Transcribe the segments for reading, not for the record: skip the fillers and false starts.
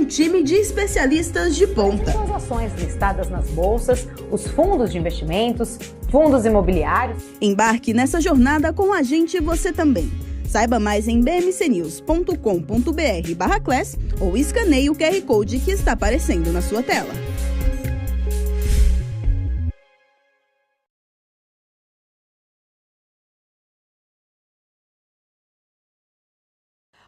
time de especialistas de ponta. São as ações listadas nas bolsas, os fundos de investimentos, fundos imobiliários. Embarque nessa jornada com a gente você também. Saiba mais em bmcnews.com.br/class ou escaneie o QR Code que está aparecendo na sua tela.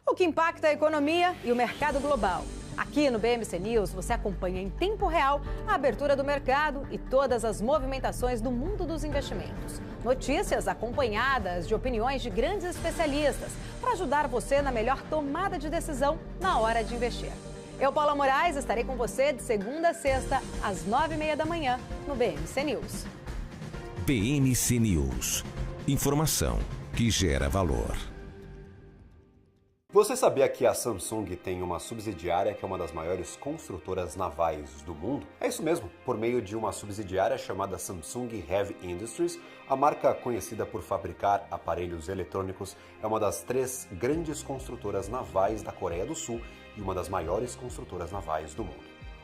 O que impacta a economia e o mercado global. Aqui no BMC News você acompanha em tempo real a abertura do mercado e todas as movimentações do mundo dos investimentos. Notícias acompanhadas de opiniões de grandes especialistas para ajudar você na melhor tomada de decisão na hora de investir. Eu, Paula Moraes, estarei com você de segunda a sexta, às 9h30 da manhã, no BMC News. BMC News. Informação que gera valor. Você sabia que a Samsung tem uma subsidiária que é uma das maiores construtoras navais do mundo? É isso mesmo, por meio de uma subsidiária chamada Samsung Heavy Industries, a marca conhecida por fabricar aparelhos eletrônicos é uma das 3 grandes construtoras navais da Coreia do Sul e uma das maiores construtoras navais do mundo.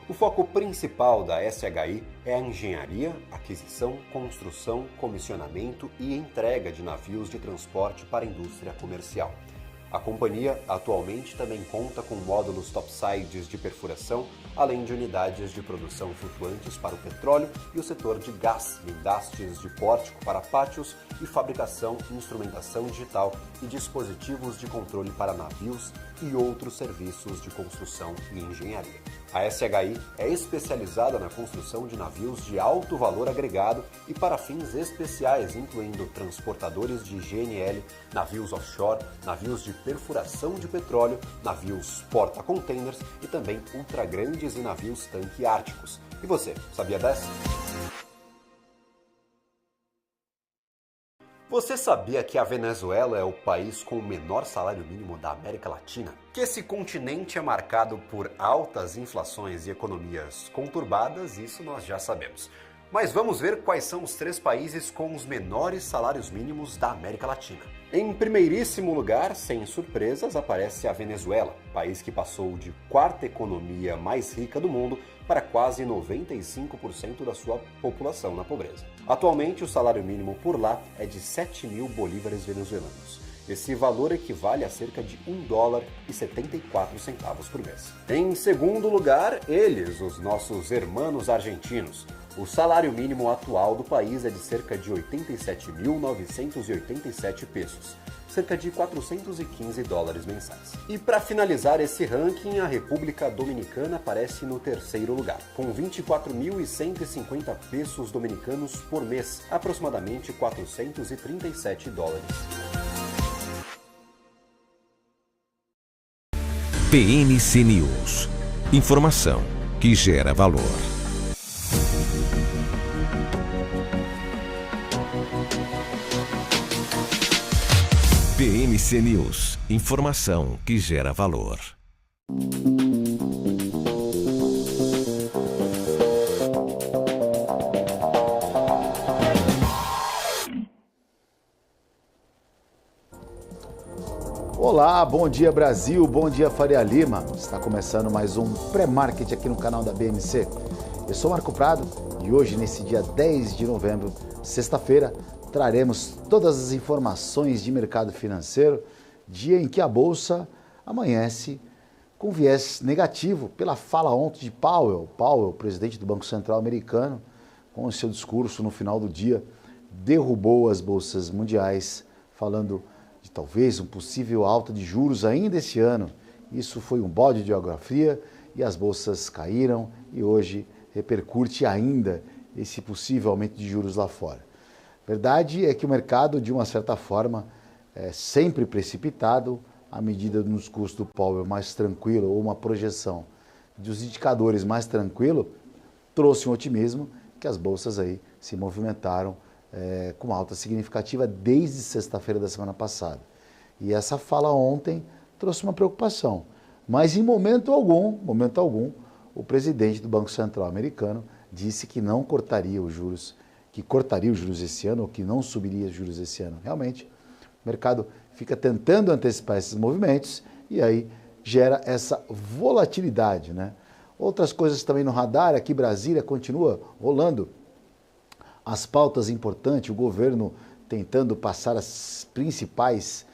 O foco principal da SHI é a engenharia, aquisição, construção, comissionamento e entrega de navios de transporte para a indústria comercial. A companhia atualmente também conta com módulos topsides de perfuração, além de unidades de produção flutuantes para o petróleo e o setor de gás, guindastes de pórtico para pátios e fabricação, instrumentação digital e dispositivos de controle para navios e outros serviços de construção e engenharia. A SHI é especializada na construção de navios de alto valor agregado e para fins especiais, incluindo transportadores de GNL, navios offshore, navios de perfuração de petróleo, navios porta-containers e também ultragrandes e navios tanque árticos. E você, sabia dessa? Você sabia que a Venezuela é o país com o menor salário mínimo da América Latina? Que esse continente é marcado por altas inflações e economias conturbadas, isso nós já sabemos. Mas vamos ver quais são os 3 países com os menores salários mínimos da América Latina. Em primeiríssimo lugar, sem surpresas, aparece a Venezuela, país que passou de 4ª economia mais rica do mundo para quase 95% da sua população na pobreza. Atualmente, o salário mínimo por lá é de 7.000 bolívares venezuelanos. Esse valor equivale a cerca de $1,74 por mês. Em segundo lugar, eles, os nossos hermanos argentinos. O salário mínimo atual do país é de cerca de 87.987 pesos, cerca de $415 mensais. E para finalizar esse ranking, a República Dominicana aparece no 3º lugar, com 24.150 pesos dominicanos por mês, aproximadamente $437. BMC News. Informação que gera valor. BMC News. Informação que gera valor. Olá, bom dia Brasil, bom dia Faria Lima. Está começando mais um pré-market aqui no canal da BMC. Eu sou Marco Prado e hoje, nesse dia 10 de novembro, sexta-feira, traremos todas as informações de mercado financeiro, dia em que a Bolsa amanhece com viés negativo pela fala ontem de Powell. Powell, presidente do Banco Central americano, com o seu discurso no final do dia, derrubou as bolsas mundiais, falando de talvez um possível alta de juros ainda esse ano. Isso foi um bode de geografia e as bolsas caíram e hoje repercute ainda esse possível aumento de juros lá fora. Verdade é que o mercado, de uma certa forma, é sempre precipitado à medida do discurso do Powell mais tranquilo ou uma projeção dos indicadores mais tranquilo, trouxe um otimismo que as bolsas aí se movimentaram com alta significativa desde sexta-feira da semana passada. E essa fala ontem trouxe uma preocupação. Mas em momento algum, o presidente do Banco Central americano disse que não cortaria os juros, que cortaria os juros esse ano ou que não subiria os juros esse ano. Realmente, o mercado fica tentando antecipar esses movimentos e aí gera essa volatilidade, né? Outras coisas também no radar, aqui Brasília continua rolando as pautas importantes, o governo tentando passar os principais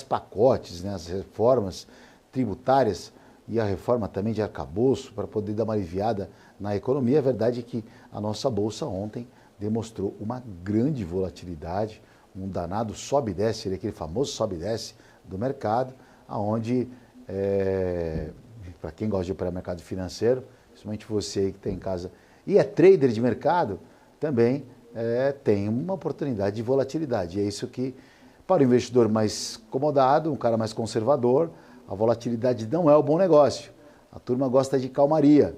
pacotes, né, as reformas tributárias e a reforma também de arcabouço para poder dar uma aliviada na economia. A verdade é que a nossa Bolsa ontem demonstrou uma grande volatilidade, um danado sobe e desce, aquele famoso sobe e desce do mercado, onde, para quem gosta de operar mercado financeiro, principalmente você aí que tem em casa e é trader de mercado, também tem uma oportunidade de volatilidade. E é isso que, para o investidor mais acomodado, um cara mais conservador, a volatilidade não é o bom negócio. A turma gosta de calmaria.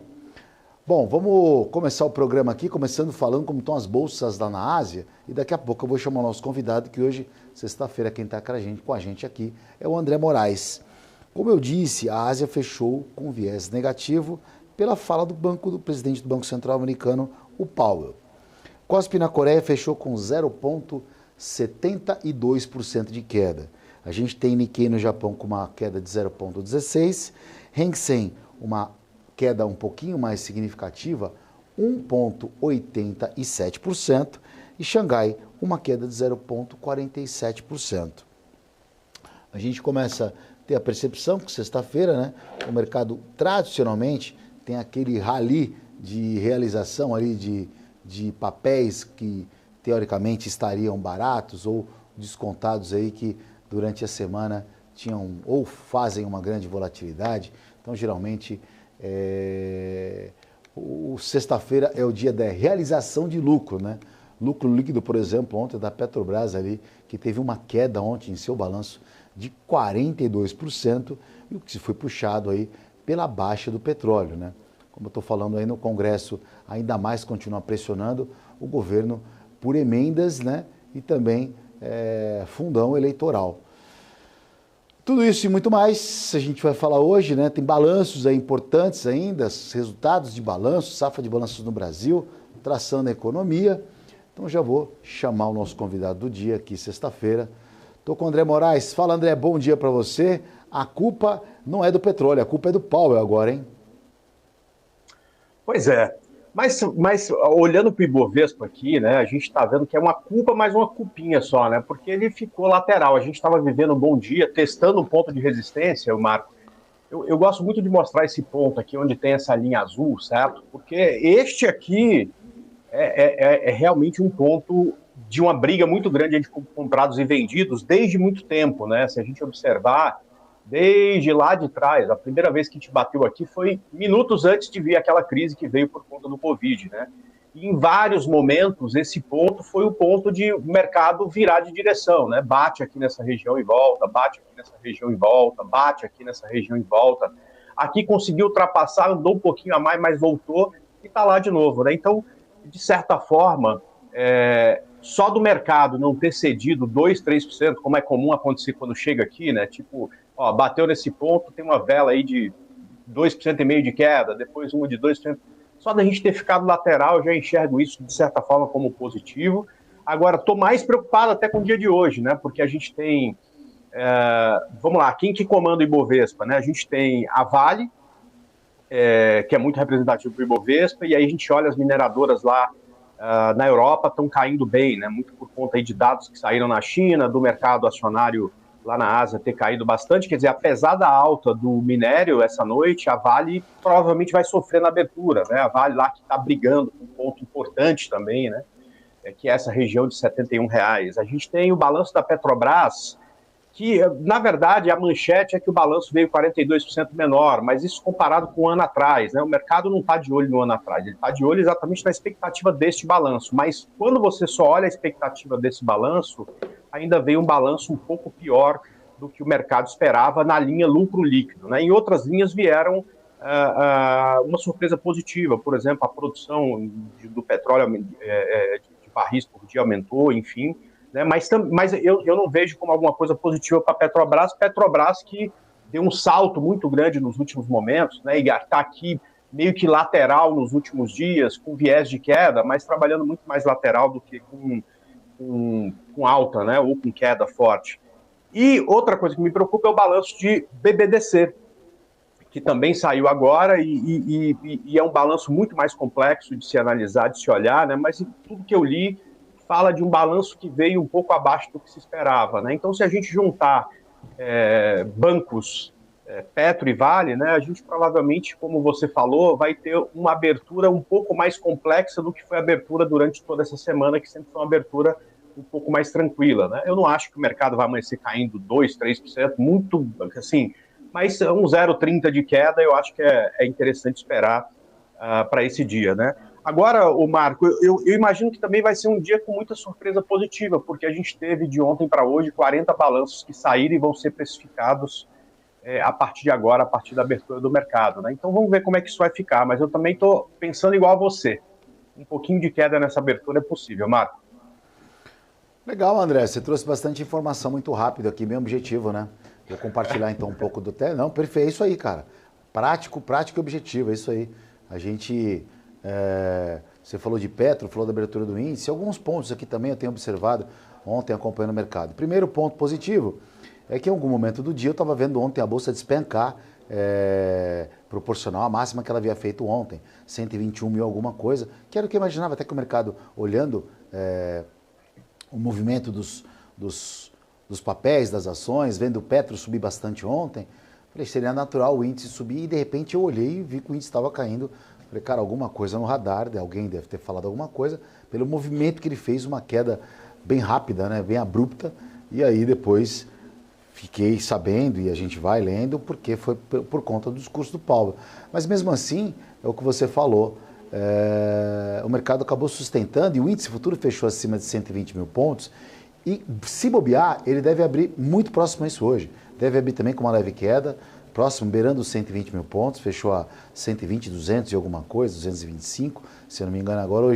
Bom, vamos começar o programa aqui, começando falando como estão as bolsas lá na Ásia, e daqui a pouco eu vou chamar o nosso convidado, que hoje, sexta-feira, quem está com a gente aqui é o André Moraes. Como eu disse, a Ásia fechou com viés negativo pela fala do presidente do Banco Central americano, o Powell. Kospi na Coreia fechou com 0,72% de queda. A gente tem Nikkei no Japão com uma queda de 0,16%, Hang Seng uma queda um pouquinho mais significativa, 1,87%, e Xangai uma queda de 0,47%. A gente começa a ter a percepção que sexta-feira, né, o mercado tradicionalmente tem aquele rally de realização ali de papéis que teoricamente estariam baratos ou descontados aí que durante a semana tinham ou fazem uma grande volatilidade. Então, geralmente, sexta-feira é o dia da realização de lucro, né? Lucro líquido, por exemplo, ontem da Petrobras ali, que teve uma queda ontem em seu balanço de 42%, e o que foi puxado aí pela baixa do petróleo, né? Como eu estou falando aí no Congresso, ainda mais continua pressionando o governo por emendas, né? E também fundão eleitoral. Tudo isso e muito mais a gente vai falar hoje, né? Tem balanços aí importantes ainda, resultados de balanço, safra de balanços no Brasil, traçando a economia. Então já vou chamar o nosso convidado do dia aqui, sexta-feira. Estou com o André Moraes. Fala, André, bom dia para você. A culpa não é do petróleo, a culpa é do Powell agora, hein? Pois é, mas olhando para o Ibovespa aqui, né, a gente está vendo que é uma culpa, mas uma culpinha só, né? Porque ele ficou lateral. A gente estava vivendo um bom dia, testando um ponto de resistência, Marco. Eu gosto muito de mostrar esse ponto aqui, onde tem essa linha azul, certo? Porque este aqui é realmente um ponto de uma briga muito grande entre comprados e vendidos desde muito tempo, né? Se a gente observar, desde lá de trás, a primeira vez que te bateu aqui foi minutos antes de vir aquela crise que veio por conta do Covid, né? E em vários momentos, esse ponto foi o ponto de o mercado virar de direção, né? Bate aqui nessa região e volta, bate aqui nessa região e volta, bate aqui nessa região e volta. Aqui conseguiu ultrapassar, andou um pouquinho a mais, mas voltou e está lá de novo, né? Então, de certa forma, só do mercado não ter cedido 2%, 3%, como é comum acontecer quando chega aqui, né? Tipo, ó, bateu nesse ponto, tem uma vela aí de 2,5% de queda, depois uma de 2%. Só da gente ter ficado lateral, eu já enxergo isso, de certa forma, como positivo. Agora, estou mais preocupado até com o dia de hoje, né? Porque a gente tem... vamos lá, quem que comanda o Ibovespa, né? A gente tem a Vale, que é muito representativo para o Ibovespa, e aí a gente olha as mineradoras lá na Europa, estão caindo bem, né? Muito por conta aí de dados que saíram na China, do mercado acionário lá na Ásia ter caído bastante. Quer dizer, apesar da alta do minério essa noite, a Vale provavelmente vai sofrer na abertura, né? A Vale lá que está brigando com um ponto importante também, né? Que é essa região de R$71. A gente tem o balanço da Petrobras, que, na verdade, a manchete é que o balanço veio 42% menor, mas isso comparado com um ano atrás, né? O mercado não está de olho no ano atrás, ele está de olho exatamente na expectativa deste balanço, mas quando você só olha a expectativa desse balanço, ainda veio um balanço um pouco pior do que o mercado esperava na linha lucro líquido, né? Em outras linhas vieram uma surpresa positiva, por exemplo, a produção do petróleo de barris por dia aumentou, enfim, né? Mas eu não vejo como alguma coisa positiva para a Petrobras que deu um salto muito grande nos últimos momentos, né? E está aqui meio que lateral nos últimos dias, com viés de queda, mas trabalhando muito mais lateral do que com alta, né? Ou com queda forte. E outra coisa que me preocupa é o balanço de BBDC, que também saiu agora e é um balanço muito mais complexo de se analisar, de se olhar, né? Mas tudo que eu li fala de um balanço que veio um pouco abaixo do que se esperava, né? Então, se a gente juntar bancos, Petro e Vale, né, a gente provavelmente, como você falou, vai ter uma abertura um pouco mais complexa do que foi a abertura durante toda essa semana, que sempre foi uma abertura um pouco mais tranquila, né? Eu não acho que o mercado vai amanhecer caindo 2%, 3%, muito, assim, mas um 0,30% de queda eu acho que é interessante esperar para esse dia, né? Agora, o Marco, eu imagino que também vai ser um dia com muita surpresa positiva, porque a gente teve de ontem para hoje 40 balanços que saíram e vão ser precificados a partir de agora, a partir da abertura do mercado, né? Então vamos ver como é que isso vai ficar, mas eu também estou pensando igual a você. Um pouquinho de queda nessa abertura é possível, Marco. Legal, André, você trouxe bastante informação muito rápido aqui, meu objetivo, né? Vou compartilhar então um pouco do tema. Não, perfeito, é isso aí, cara. Prático e objetivo, é isso aí. A gente, você falou de Petro, falou da abertura do índice, alguns pontos aqui também eu tenho observado ontem acompanhando o mercado. Primeiro ponto positivo é que em algum momento do dia eu estava vendo ontem a Bolsa despencar, proporcional à máxima que ela havia feito ontem, 121 mil alguma coisa, que era o que eu imaginava, até que o mercado, olhando o movimento dos papéis, das ações, vendo o Petro subir bastante ontem, falei, seria natural o índice subir, e de repente eu olhei e vi que o índice estava caindo. Falei, cara, alguma coisa no radar, alguém deve ter falado alguma coisa, pelo movimento que ele fez, uma queda bem rápida, né, bem abrupta, e aí depois fiquei sabendo, e a gente vai lendo, porque foi por conta do discurso do Paulo. Mas mesmo assim, é o que você falou, o mercado acabou sustentando, e o índice futuro fechou acima de 120 mil pontos, e se bobear, ele deve abrir muito próximo a isso hoje. Deve abrir também com uma leve queda, próximo, beirando os 120 mil pontos, fechou a 120, 200 e alguma coisa, 225, se eu não me engano agora.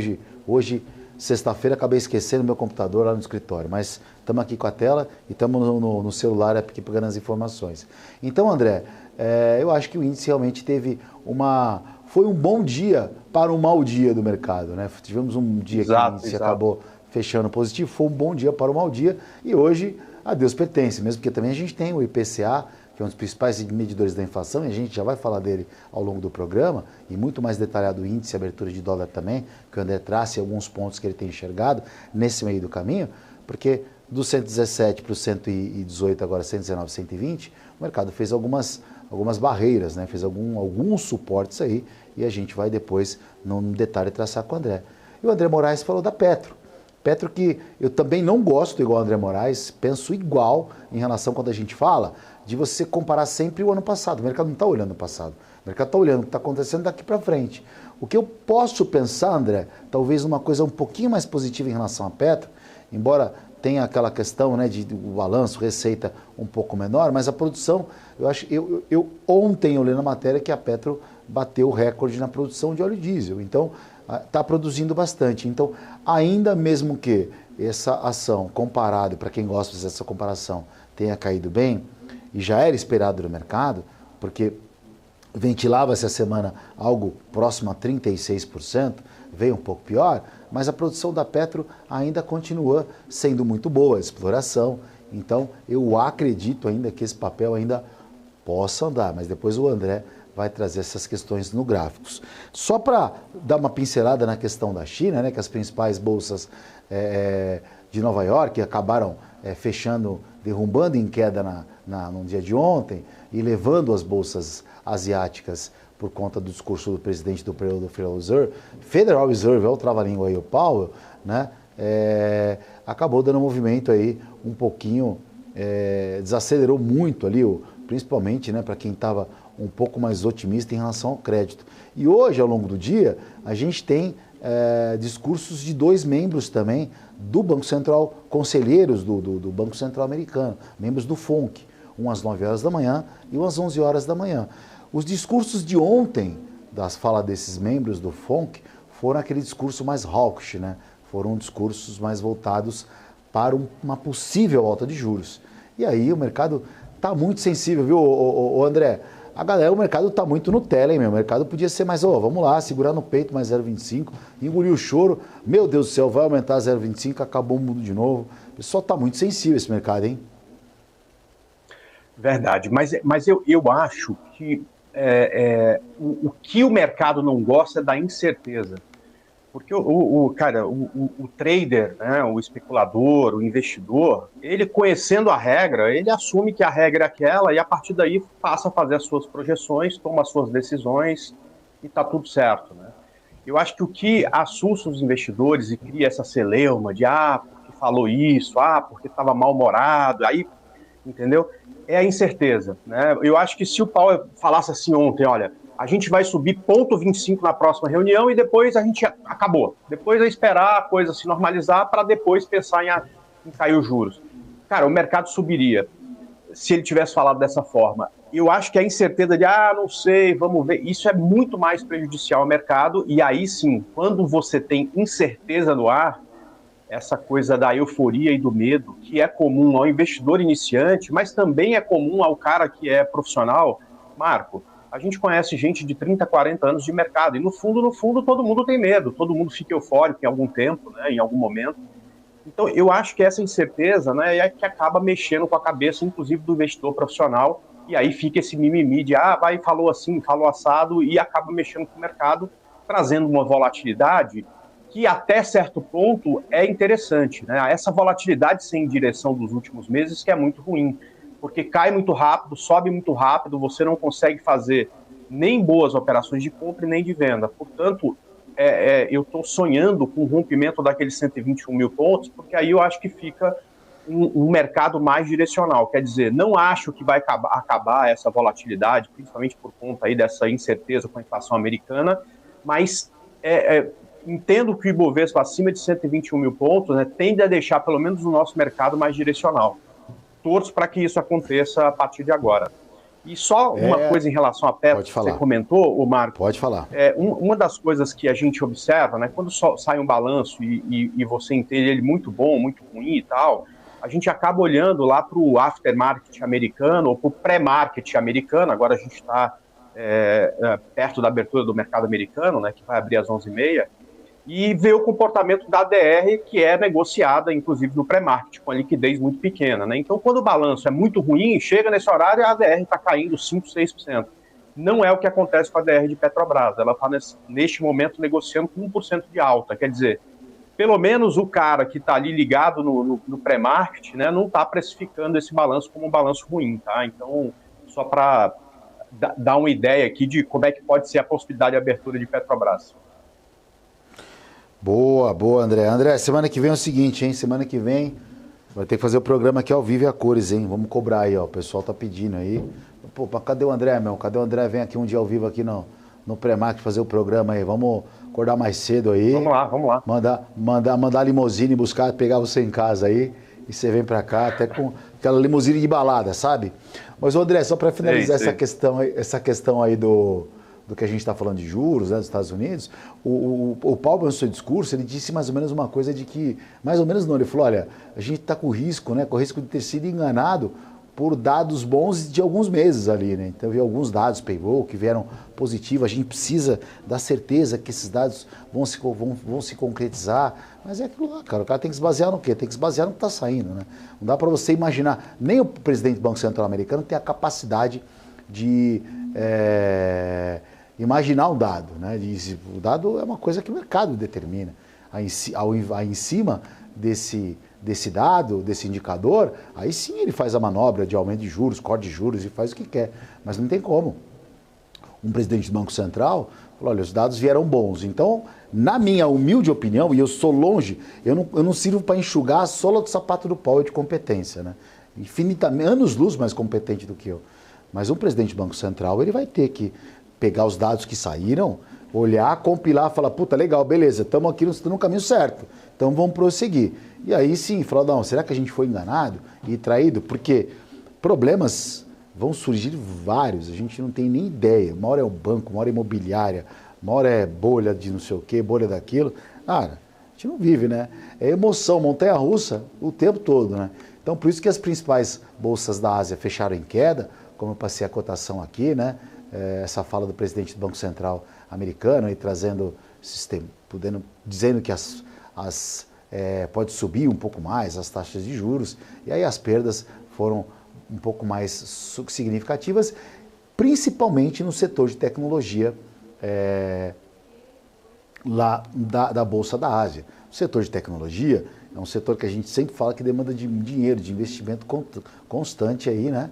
Hoje sexta-feira, acabei esquecendo meu computador lá no escritório, mas estamos aqui com a tela e estamos no celular aqui pegando as informações. Então, André, eu acho que o índice realmente foi um bom dia para um mau dia do mercado, né? Tivemos um dia que o índice acabou fechando positivo, foi um bom dia para um mau dia, e hoje a Deus pertence, mesmo porque também a gente tem o IPCA, que é um dos principais medidores da inflação, e a gente já vai falar dele ao longo do programa, e muito mais detalhado o índice, abertura de dólar também, que o André traz alguns pontos que ele tem enxergado nesse meio do caminho, porque do 117 para o 118, agora 119, 120, o mercado fez algumas barreiras, né? Fez alguns suportes aí, e a gente vai depois, num detalhe, traçar com o André. E o André Moraes falou da Petro, que eu também não gosto igual o André Moraes, penso igual em relação quando a gente fala de você comparar sempre o ano passado. O mercado não está olhando o passado, o mercado está olhando o que está acontecendo daqui para frente. O que eu posso pensar, André, talvez uma coisa um pouquinho mais positiva em relação à Petro, embora tenha aquela questão, né, de o balanço, receita um pouco menor, mas a produção, ontem eu li na matéria que a Petro bateu o recorde na produção de óleo diesel, então está produzindo bastante. Então, ainda mesmo que essa ação, comparado, para quem gosta dessa comparação, tenha caído bem, e já era esperado no mercado, porque ventilava-se a semana algo próximo a 36%, veio um pouco pior, mas a produção da Petro ainda continua sendo muito boa, a exploração. Então, eu acredito ainda que esse papel ainda possa andar, mas depois o André vai trazer essas questões no gráficos. Só para dar uma pincelada na questão da China, né, que as principais bolsas de Nova York acabaram fechando, derrubando em queda no dia de ontem e levando as bolsas asiáticas por conta do discurso do presidente do Federal Reserve, é o trava-língua aí, o Powell, né, acabou dando um movimento aí um pouquinho, desacelerou muito ali, principalmente, né, para quem estava um pouco mais otimista em relação ao crédito. E hoje, ao longo do dia, a gente tem discursos de dois membros também do Banco Central, conselheiros do Banco Central americano, membros do FONC, um às 9 horas da manhã e um às 11 horas da manhã. Os discursos de ontem, das falas desses membros do FONC, foram aquele discurso mais hawkish, né? Foram discursos mais voltados para uma possível alta de juros. E aí o mercado está muito sensível, viu, André? O mercado está muito Nutella, hein, meu? O mercado podia ser mais, vamos lá, segurar no peito mais 0,25, engolir o choro, meu Deus do céu, vai aumentar 0,25, acabou o mundo de novo. O pessoal está muito sensível esse mercado, hein? Verdade, mas eu acho que o que o mercado não gosta é da incerteza. Porque o trader, né, o especulador, o investidor, ele conhecendo a regra, ele assume que a regra é aquela e a partir daí passa a fazer as suas projeções, toma as suas decisões e está tudo certo, né? Eu acho que o que assusta os investidores e cria essa celeuma de porque falou isso, porque estava mal-humorado, aí, entendeu? É a incerteza, né? Eu acho que se o Powell falasse assim ontem, olha, a gente vai subir 0,25 na próxima reunião e depois a gente acabou. Depois é esperar a coisa se normalizar para depois pensar em cair os juros. Cara, o mercado subiria se ele tivesse falado dessa forma. Eu acho que a incerteza de, não sei, vamos ver, isso é muito mais prejudicial ao mercado. E aí sim, quando você tem incerteza no ar, essa coisa da euforia e do medo, que é comum ao investidor iniciante, mas também é comum ao cara que é profissional, Marco, a gente conhece gente de 30, 40 anos de mercado, e no fundo, todo mundo tem medo, todo mundo fica eufórico em algum tempo, né, em algum momento. Então, eu acho que essa incerteza, né, é que acaba mexendo com a cabeça, inclusive, do investidor profissional, e aí fica esse mimimi de, falou assim, falou assado, e acaba mexendo com o mercado, trazendo uma volatilidade que até certo ponto é interessante, né? Essa volatilidade sem direção dos últimos meses que é muito ruim, porque cai muito rápido, sobe muito rápido, você não consegue fazer nem boas operações de compra e nem de venda. Portanto, eu estou sonhando com o rompimento daqueles 121 mil pontos, porque aí eu acho que fica um mercado mais direcional. Quer dizer, não acho que vai acabar essa volatilidade, principalmente por conta aí dessa incerteza com a inflação americana, mas entendo que o Ibovespa acima de 121 mil pontos, né, tende a deixar pelo menos o nosso mercado mais direcional. Torço para que isso aconteça a partir de agora. E só uma coisa em relação à Petro, que você comentou, o Marco. Pode falar. Uma das coisas que a gente observa, né, quando sai um balanço e você entende ele muito bom, muito ruim e tal, a gente acaba olhando lá para o aftermarket americano ou para o pré-market americano. Agora a gente está perto da abertura do mercado americano, né, que vai abrir às 11h30, e ver o comportamento da ADR, que é negociada, inclusive, no pré-market, com a liquidez muito pequena, né? Então, quando o balanço é muito ruim, chega nesse horário, a ADR está caindo 5%, 6%. Não é o que acontece com a ADR de Petrobras. Ela está, neste momento, negociando com 1% de alta. Quer dizer, pelo menos o cara que está ali ligado no pré-market, né, não está precificando esse balanço como um balanço ruim, tá? Então, só para dar uma ideia aqui de como é que pode ser a possibilidade de abertura de Petrobras. Boa, André. André, semana que vem é o seguinte, hein? Semana que vem vai ter que fazer o programa aqui ao vivo e a cores, hein? Vamos cobrar aí, ó. O pessoal tá pedindo aí. Pô, cadê o André, meu? Cadê o André? Vem aqui um dia ao vivo aqui no pré-market fazer o programa aí. Vamos acordar mais cedo aí. Vamos lá. Mandar a limusine pegar você em casa aí. E você vem pra cá, até com aquela limusine de balada, sabe? Mas, André, só para finalizar essa questão aí do que a gente está falando de juros, né, dos Estados Unidos, o Powell, no seu discurso, ele disse mais ou menos uma coisa de que, mais ou menos não, ele falou, olha, a gente está com risco, né, com o risco de ter sido enganado por dados bons de alguns meses ali, né? Então, vi alguns dados payroll que vieram positivos, a gente precisa dar certeza que esses dados vão se concretizar, mas é aquilo lá, cara, o cara tem que se basear no quê? Tem que se basear no que está saindo, né? Não dá para você imaginar, nem o presidente do Banco Central americano tem a capacidade de imaginar um dado, né? O dado é uma coisa que o mercado determina. Aí em cima desse dado, desse indicador, aí sim ele faz a manobra de aumento de juros, corte de juros e faz o que quer. Mas não tem como. Um presidente do Banco Central falou, olha, os dados vieram bons. Então, na minha humilde opinião, e eu sou longe, eu não sirvo para enxugar a sola do sapato do Powell de competência, né? Infinitamente, anos-luz mais competente do que eu. Mas um presidente do Banco Central, ele vai ter que pegar os dados que saíram, olhar, compilar, falar, puta, legal, beleza, estamos aqui no caminho certo, então vamos prosseguir. E aí sim, falar, não, será que a gente foi enganado e traído? Porque problemas vão surgir vários, a gente não tem nem ideia. Uma hora é o banco, uma hora é imobiliária, uma hora é bolha de não sei o quê, bolha daquilo. Cara, a gente não vive, né? É emoção, montanha-russa o tempo todo, né? Então, por isso que as principais bolsas da Ásia fecharam em queda, como eu passei a cotação aqui, né? Essa fala do presidente do Banco Central americano e trazendo sistema, dizendo que pode subir um pouco mais as taxas de juros, e aí as perdas foram um pouco mais significativas. principalmente no setor de tecnologia lá da Bolsa da Ásia. O setor de tecnologia é um setor que a gente sempre fala que demanda de dinheiro, de investimento constante aí, né?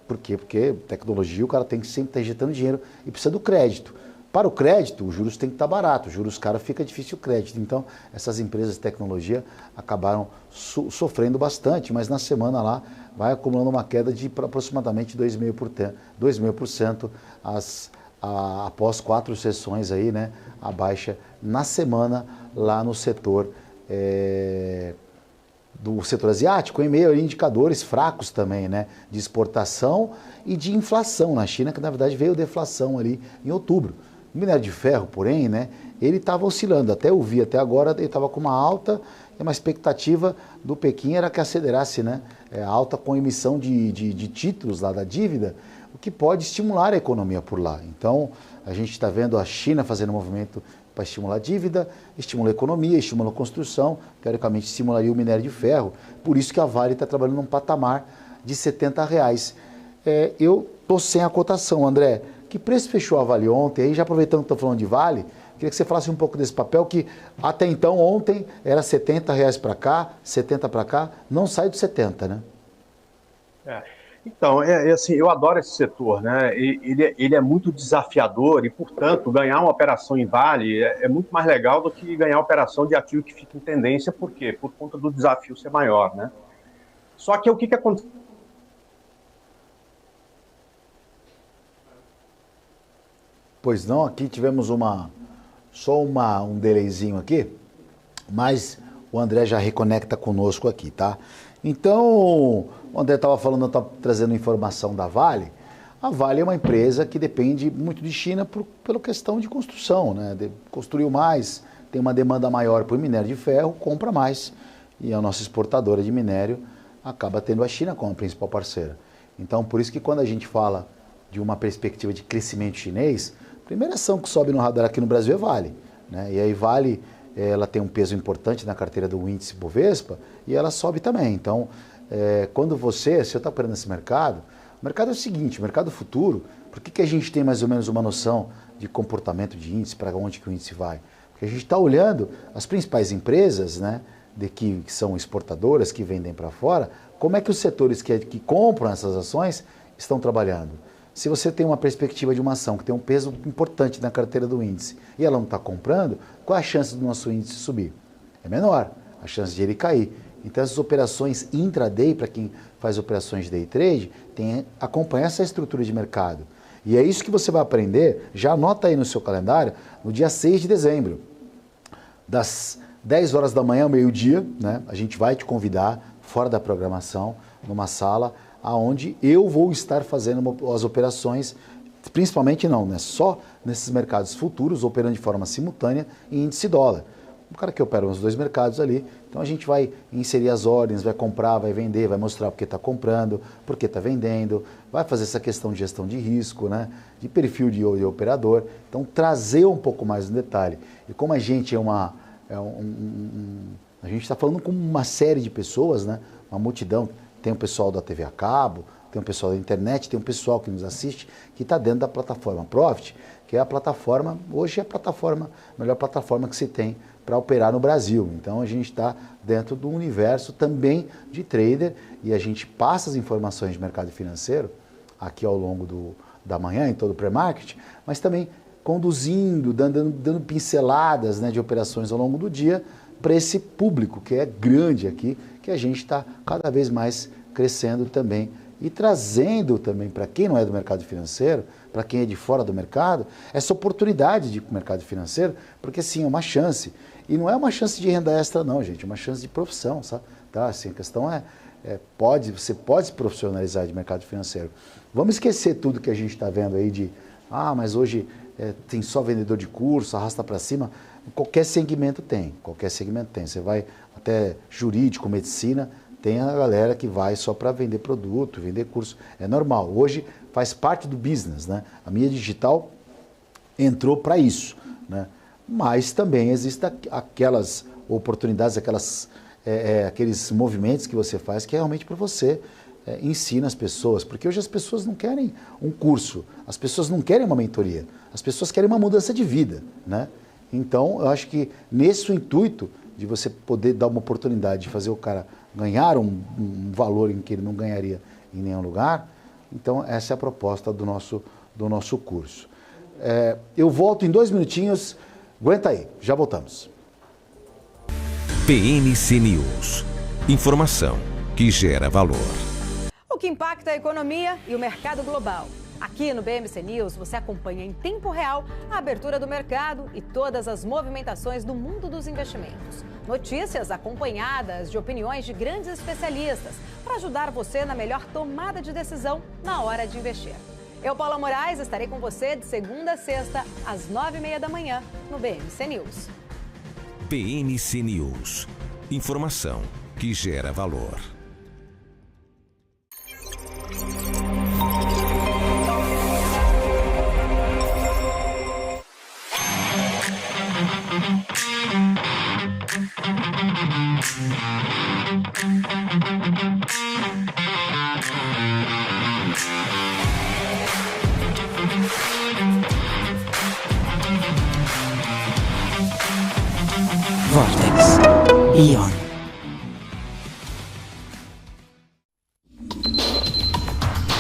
Por quê? Porque tecnologia o cara tem que sempre estar injetando dinheiro e precisa do crédito. Para o crédito, os juros tem que estar barato, os juros caros fica difícil o crédito. Então, essas empresas de tecnologia acabaram sofrendo bastante, mas na semana lá vai acumulando uma queda de aproximadamente 2,5% após 4 sessões aí, né? A baixa na semana lá no setor do setor asiático, em meio a indicadores fracos também, né? De exportação e de inflação na China, que na verdade veio deflação ali em outubro. O minério de ferro, porém, né, ele estava oscilando. Até eu vi, até agora, ele estava com uma alta, e uma expectativa do Pequim era que acelerasse, né, alta com emissão de títulos lá da dívida, o que pode estimular a economia por lá. Então, a gente está vendo a China fazendo um movimento para estimular a dívida, estimula a economia, estimula a construção, teoricamente estimularia o minério de ferro. Por isso que a Vale está trabalhando num patamar de R$70. Eu estou sem a cotação, André. Que preço fechou a Vale ontem? Aí, já aproveitando que estou falando de Vale, queria que você falasse um pouco desse papel, que até então, ontem, era R$70 para cá, 70 para cá, não sai do 70, né? Então, assim, eu adoro esse setor, né? Ele é muito desafiador e, portanto, ganhar uma operação em Vale é muito mais legal do que ganhar uma operação de ativo que fica em tendência. Por quê? Por conta do desafio ser maior, né? Só que o que acontece? Pois não, aqui tivemos um delayzinho aqui, mas o André já reconecta conosco aqui, tá? Então, o André estava falando, estava trazendo informação da Vale. A Vale é uma empresa que depende muito de China pela questão de construção, né? Construiu mais, tem uma demanda maior por minério de ferro, compra mais. E a nossa exportadora de minério acaba tendo a China como a principal parceira. Então, por isso que quando a gente fala de uma perspectiva de crescimento chinês, a primeira ação que sobe no radar aqui no Brasil é Vale, né? E aí Vale, ela tem um peso importante na carteira do índice Bovespa e ela sobe também. Então, quando se eu está operando nesse mercado, o mercado é o seguinte, o mercado futuro, por que a gente tem mais ou menos uma noção de comportamento de índice, para onde que o índice vai? Porque a gente está olhando as principais empresas, né, que são exportadoras, que vendem para fora, como é que os setores que compram essas ações estão trabalhando. Se você tem uma perspectiva de uma ação que tem um peso importante na carteira do índice e ela não está comprando, qual é a chance do nosso índice subir? É menor, a chance de ele cair. Então essas operações intraday, para quem faz operações de day trade, acompanha essa estrutura de mercado. E é isso que você vai aprender, já anota aí no seu calendário, no dia 6 de dezembro, das 10 horas da manhã ao meio-dia, né, a gente vai te convidar, fora da programação, numa sala, aonde eu vou estar fazendo as operações, principalmente não, né? Só nesses mercados futuros, operando de forma simultânea em índice dólar. O cara que opera nos dois mercados ali, então a gente vai inserir as ordens, vai comprar, vai vender, vai mostrar porque está comprando, porque está vendendo, vai fazer essa questão de gestão de risco, né? De perfil de operador, então trazer um pouco mais no detalhe. E como a gente a gente está falando com uma série de pessoas, né? Uma multidão. Tem o pessoal da TV a cabo, tem o pessoal da internet, tem o pessoal que nos assiste, que está dentro da plataforma Profit, que é a plataforma, hoje é a melhor plataforma que se tem para operar no Brasil. Então a gente está dentro do universo também de trader e a gente passa as informações de mercado financeiro aqui ao longo da manhã, em todo o pré-market, mas também conduzindo, dando pinceladas, né, de operações ao longo do dia para esse público que é grande aqui, que a gente está cada vez mais crescendo também e trazendo também para quem não é do mercado financeiro, para quem é de fora do mercado, essa oportunidade de mercado financeiro, porque sim, é uma chance. E não é uma chance de renda extra não, gente, é uma chance de profissão, sabe? Tá? Assim, a questão você pode se profissionalizar de mercado financeiro. Vamos esquecer tudo que a gente está vendo aí mas hoje tem só vendedor de curso, arrasta para cima. Qualquer segmento tem. Você vai até jurídico, medicina, tem a galera que vai só para vender produto, vender curso. É normal. Hoje faz parte do business, né? A mídia digital entrou para isso, né? Mas também existem aquelas oportunidades, aqueles movimentos que você faz que é realmente para você ensina as pessoas, porque hoje as pessoas não querem um curso, as pessoas não querem uma mentoria, as pessoas querem uma mudança de vida, né? Então, eu acho que nesse intuito de você poder dar uma oportunidade de fazer o cara ganhar um valor em que ele não ganharia em nenhum lugar, então essa é a proposta do nosso curso. Eu volto em 2 minutinhos, aguenta aí, já voltamos. BMC News. Informação que gera valor. O que impacta a economia e o mercado global. Aqui no BMC News você acompanha em tempo real a abertura do mercado e todas as movimentações do mundo dos investimentos. Notícias acompanhadas de opiniões de grandes especialistas para ajudar você na melhor tomada de decisão na hora de investir. Eu, Paula Moraes, estarei com você de segunda a sexta, às 9h30 da manhã, no BMC News. BMC News. Informação que gera valor. Vortex. Ion.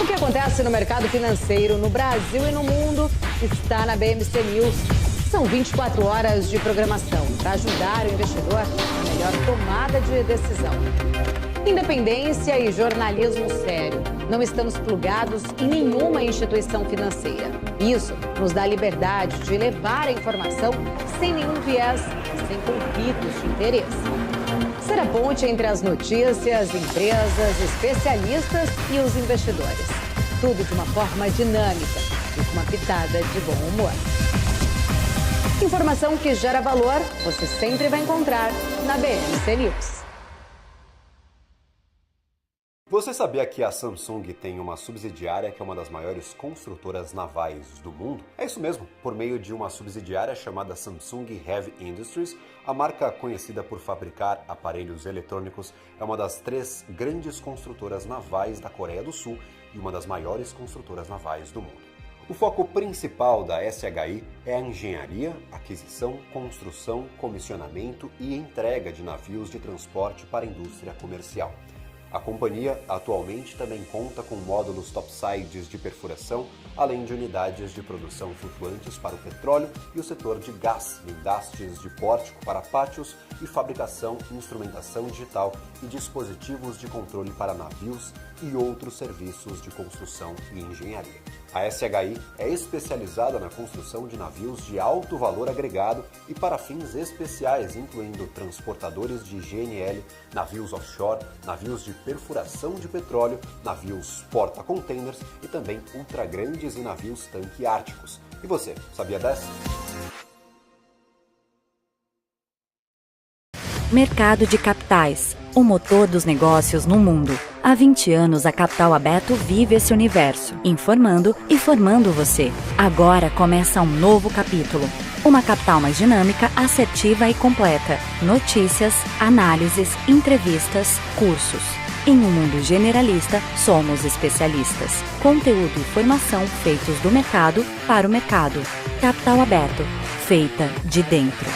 O que acontece no mercado financeiro, no Brasil e no mundo, está na BMC News. São 24 horas de programação para ajudar o investidor na melhor tomada de decisão. Independência e jornalismo sério. Não estamos plugados em nenhuma instituição financeira. Isso nos dá liberdade de levar a informação sem nenhum viés e sem conflitos de interesse. Ser a ponte entre as notícias, empresas, especialistas e os investidores. Tudo de uma forma dinâmica e com uma pitada de bom humor. Informação que gera valor, você sempre vai encontrar na BMC News. Você sabia que a Samsung tem uma subsidiária que é uma das maiores construtoras navais do mundo? É isso mesmo, por meio de uma subsidiária chamada Samsung Heavy Industries, a marca conhecida por fabricar aparelhos eletrônicos é uma das 3 grandes construtoras navais da Coreia do Sul e uma das maiores construtoras navais do mundo. O foco principal da SHI é a engenharia, aquisição, construção, comissionamento e entrega de navios de transporte para a indústria comercial. A companhia atualmente também conta com módulos topsides de perfuração, além de unidades de produção flutuantes para o petróleo e o setor de gás, guindastes de pórtico para pátios e fabricação e instrumentação digital e dispositivos de controle para navios e outros serviços de construção e engenharia. A SHI é especializada na construção de navios de alto valor agregado e para fins especiais, incluindo transportadores de GNL, navios offshore, navios de perfuração de petróleo, navios porta-containers e também ultragrandes e navios tanque árticos. E você, sabia dessa? Mercado de capitais, o motor dos negócios no mundo. Há 20 anos a Capital Aberto vive esse universo, informando e formando você. Agora começa um novo capítulo. Uma capital mais dinâmica, assertiva e completa. Notícias, análises, entrevistas, cursos. Em um mundo generalista, somos especialistas. Conteúdo e formação feitos do mercado para o mercado. Capital Aberto, feita de dentro.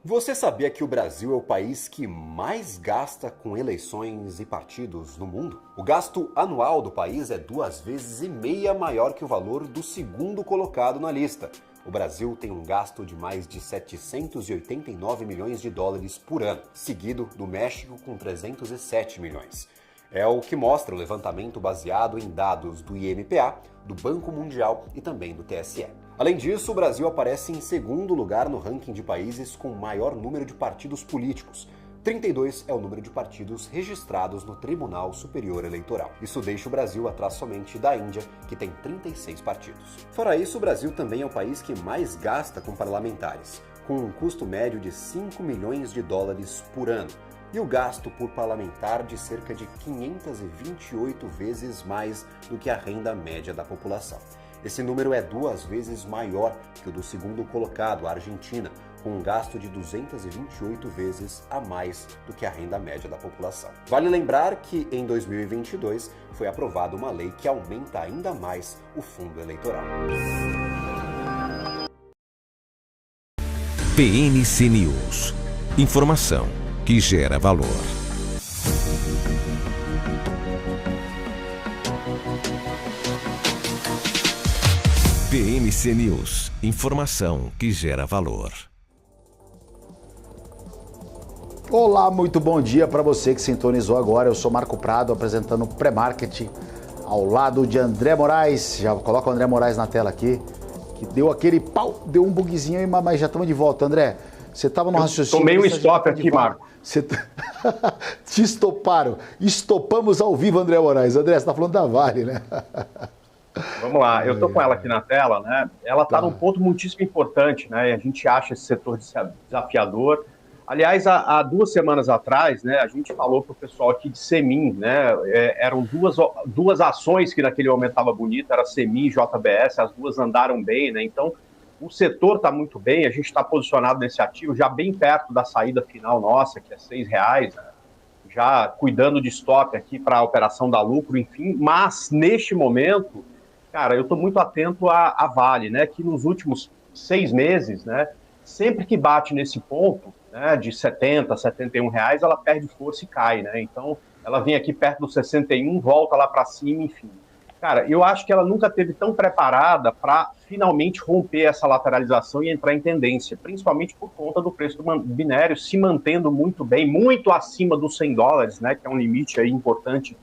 Você sabia que o Brasil é o país que mais gasta com eleições e partidos no mundo? O gasto anual do país é 2,5 vezes maior que o valor do segundo colocado na lista. O Brasil tem um gasto de mais de 789 milhões de dólares por ano, seguido do México com 307 milhões. É o que mostra o levantamento baseado em dados do IMPA, do Banco Mundial e também do TSE. Além disso, o Brasil aparece em segundo lugar no ranking de países com maior número de partidos políticos. 32 é o número de partidos registrados no Tribunal Superior Eleitoral. Isso deixa o Brasil atrás somente da Índia, que tem 36 partidos. Fora isso, o Brasil também é o país que mais gasta com parlamentares, com um custo médio de 5 milhões de dólares por ano. E o gasto por parlamentar de cerca de 528 vezes mais do que a renda média da população. Esse número é 2 vezes maior que o do segundo colocado, a Argentina, com um gasto de 228 vezes a mais do que a renda média da população. Vale lembrar que em 2022 foi aprovada uma lei que aumenta ainda mais o fundo eleitoral. BMC News. Informação que gera valor. BMC News. Informação que gera valor. Olá, muito bom dia para você que sintonizou agora. Eu sou Marco Prado, apresentando o Pré-Market ao lado de André Moraes. Já coloca o André Moraes na tela aqui, que deu aquele pau, deu um bugzinho, mas já estamos de volta. André, você estava no raciocínio... Tomei um stop aqui, Marco. Te estoparam. Estopamos ao vivo, André Moraes. André, você está falando da Vale, né? Vamos lá, eu estou com ela aqui na tela, né? Ela está num ponto muitíssimo importante, né? E a gente acha esse setor desafiador. Aliás, há 2 semanas atrás, né, a gente falou para o pessoal aqui de Semin, né? Eram duas ações que naquele momento estava bonita, era Semin e JBS, as duas andaram bem, né? Então, o setor está muito bem, a gente está posicionado nesse ativo já bem perto da saída final nossa, que é R$6, né? Já cuidando de stop aqui para a operação da lucro, enfim, mas neste momento, cara, eu estou muito atento à Vale, né, que nos últimos 6 meses, né, sempre que bate nesse ponto, né, de R$70, R$71, ela perde força e cai, né, então ela vem aqui perto dos 61, volta lá para cima, enfim. Cara, eu acho que ela nunca esteve tão preparada para finalmente romper essa lateralização e entrar em tendência, principalmente por conta do preço do minério se mantendo muito bem, muito acima dos $100, né, que é um limite aí importante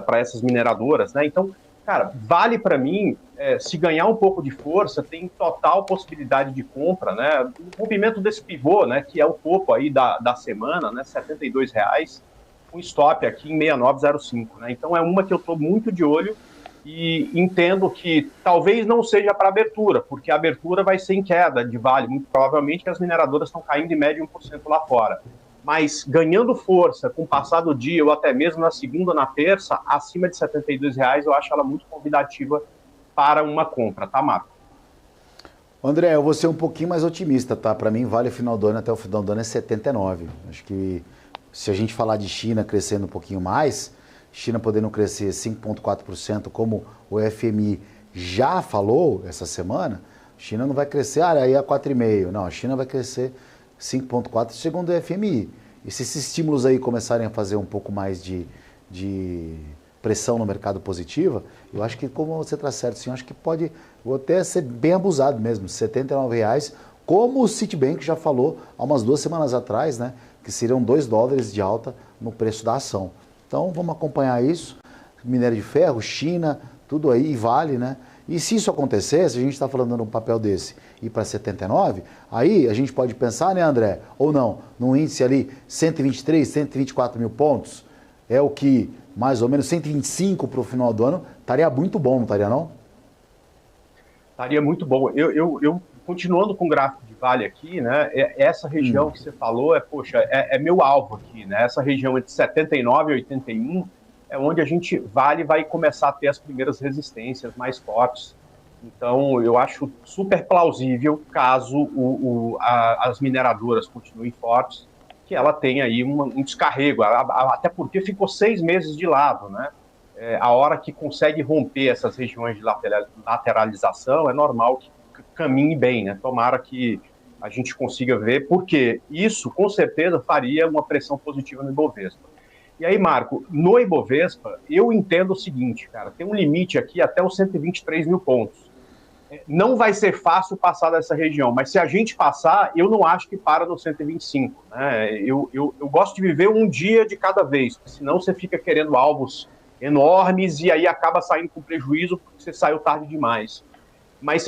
para essas mineradoras, né, então, cara, Vale para mim, se ganhar um pouco de força, tem total possibilidade de compra, né, o rompimento desse pivô, né, que é o topo aí da semana, né, R$72, um stop aqui em 69,05, né, então é uma que eu estou muito de olho, e entendo que talvez não seja para abertura, porque a abertura vai ser em queda de Vale, muito provavelmente que as mineradoras estão caindo em média 1% lá fora. Mas ganhando força com o passar do dia, ou até mesmo na segunda ou na terça, acima de R$72, eu acho ela muito convidativa para uma compra, tá, Marco? André, eu vou ser um pouquinho mais otimista, tá? Para mim, Vale final do ano até o final do ano é 79. Acho que se a gente falar de China crescendo um pouquinho mais... China podendo crescer 5,4%, como o FMI já falou essa semana, China não vai crescer, aí é 4,5%. Não, a China vai crescer 5,4%, segundo o FMI. E se esses estímulos aí começarem a fazer um pouco mais de pressão no mercado positiva, eu acho que, como você está certo, sim, eu acho que pode até ser bem abusado mesmo, R$79, como o Citibank já falou há umas 2 semanas atrás, né, que seriam $2 de alta no preço da ação. Então, vamos acompanhar isso, minério de ferro, China, tudo aí, e Vale, né? E se isso acontecer, se a gente está falando num papel desse ir para 79, aí a gente pode pensar, né, André, ou não, num índice ali 123, 124 mil pontos, é o que, mais ou menos, 125 para o final do ano, estaria muito bom, não estaria não? Estaria muito bom. Eu continuando com o gráfico de Vale aqui, né, essa região que você falou, é meu alvo aqui, né, essa região entre 79 e 81 é onde a gente, Vale vai começar a ter as primeiras resistências mais fortes. Então, eu acho super plausível, caso as mineradoras continuem fortes, que ela tenha aí um descarrego, até porque ficou 6 meses de lado, né, a hora que consegue romper essas regiões de lateralização, é normal que caminhe bem, né? Tomara que a gente consiga ver, porque isso, com certeza, faria uma pressão positiva no Ibovespa. E aí, Marco, no Ibovespa, eu entendo o seguinte, cara, tem um limite aqui até os 123 mil pontos. Não vai ser fácil passar dessa região, mas se a gente passar, eu não acho que para no 125, né? Eu gosto de viver um dia de cada vez, senão você fica querendo alvos enormes e aí acaba saindo com prejuízo porque você saiu tarde demais. Mas,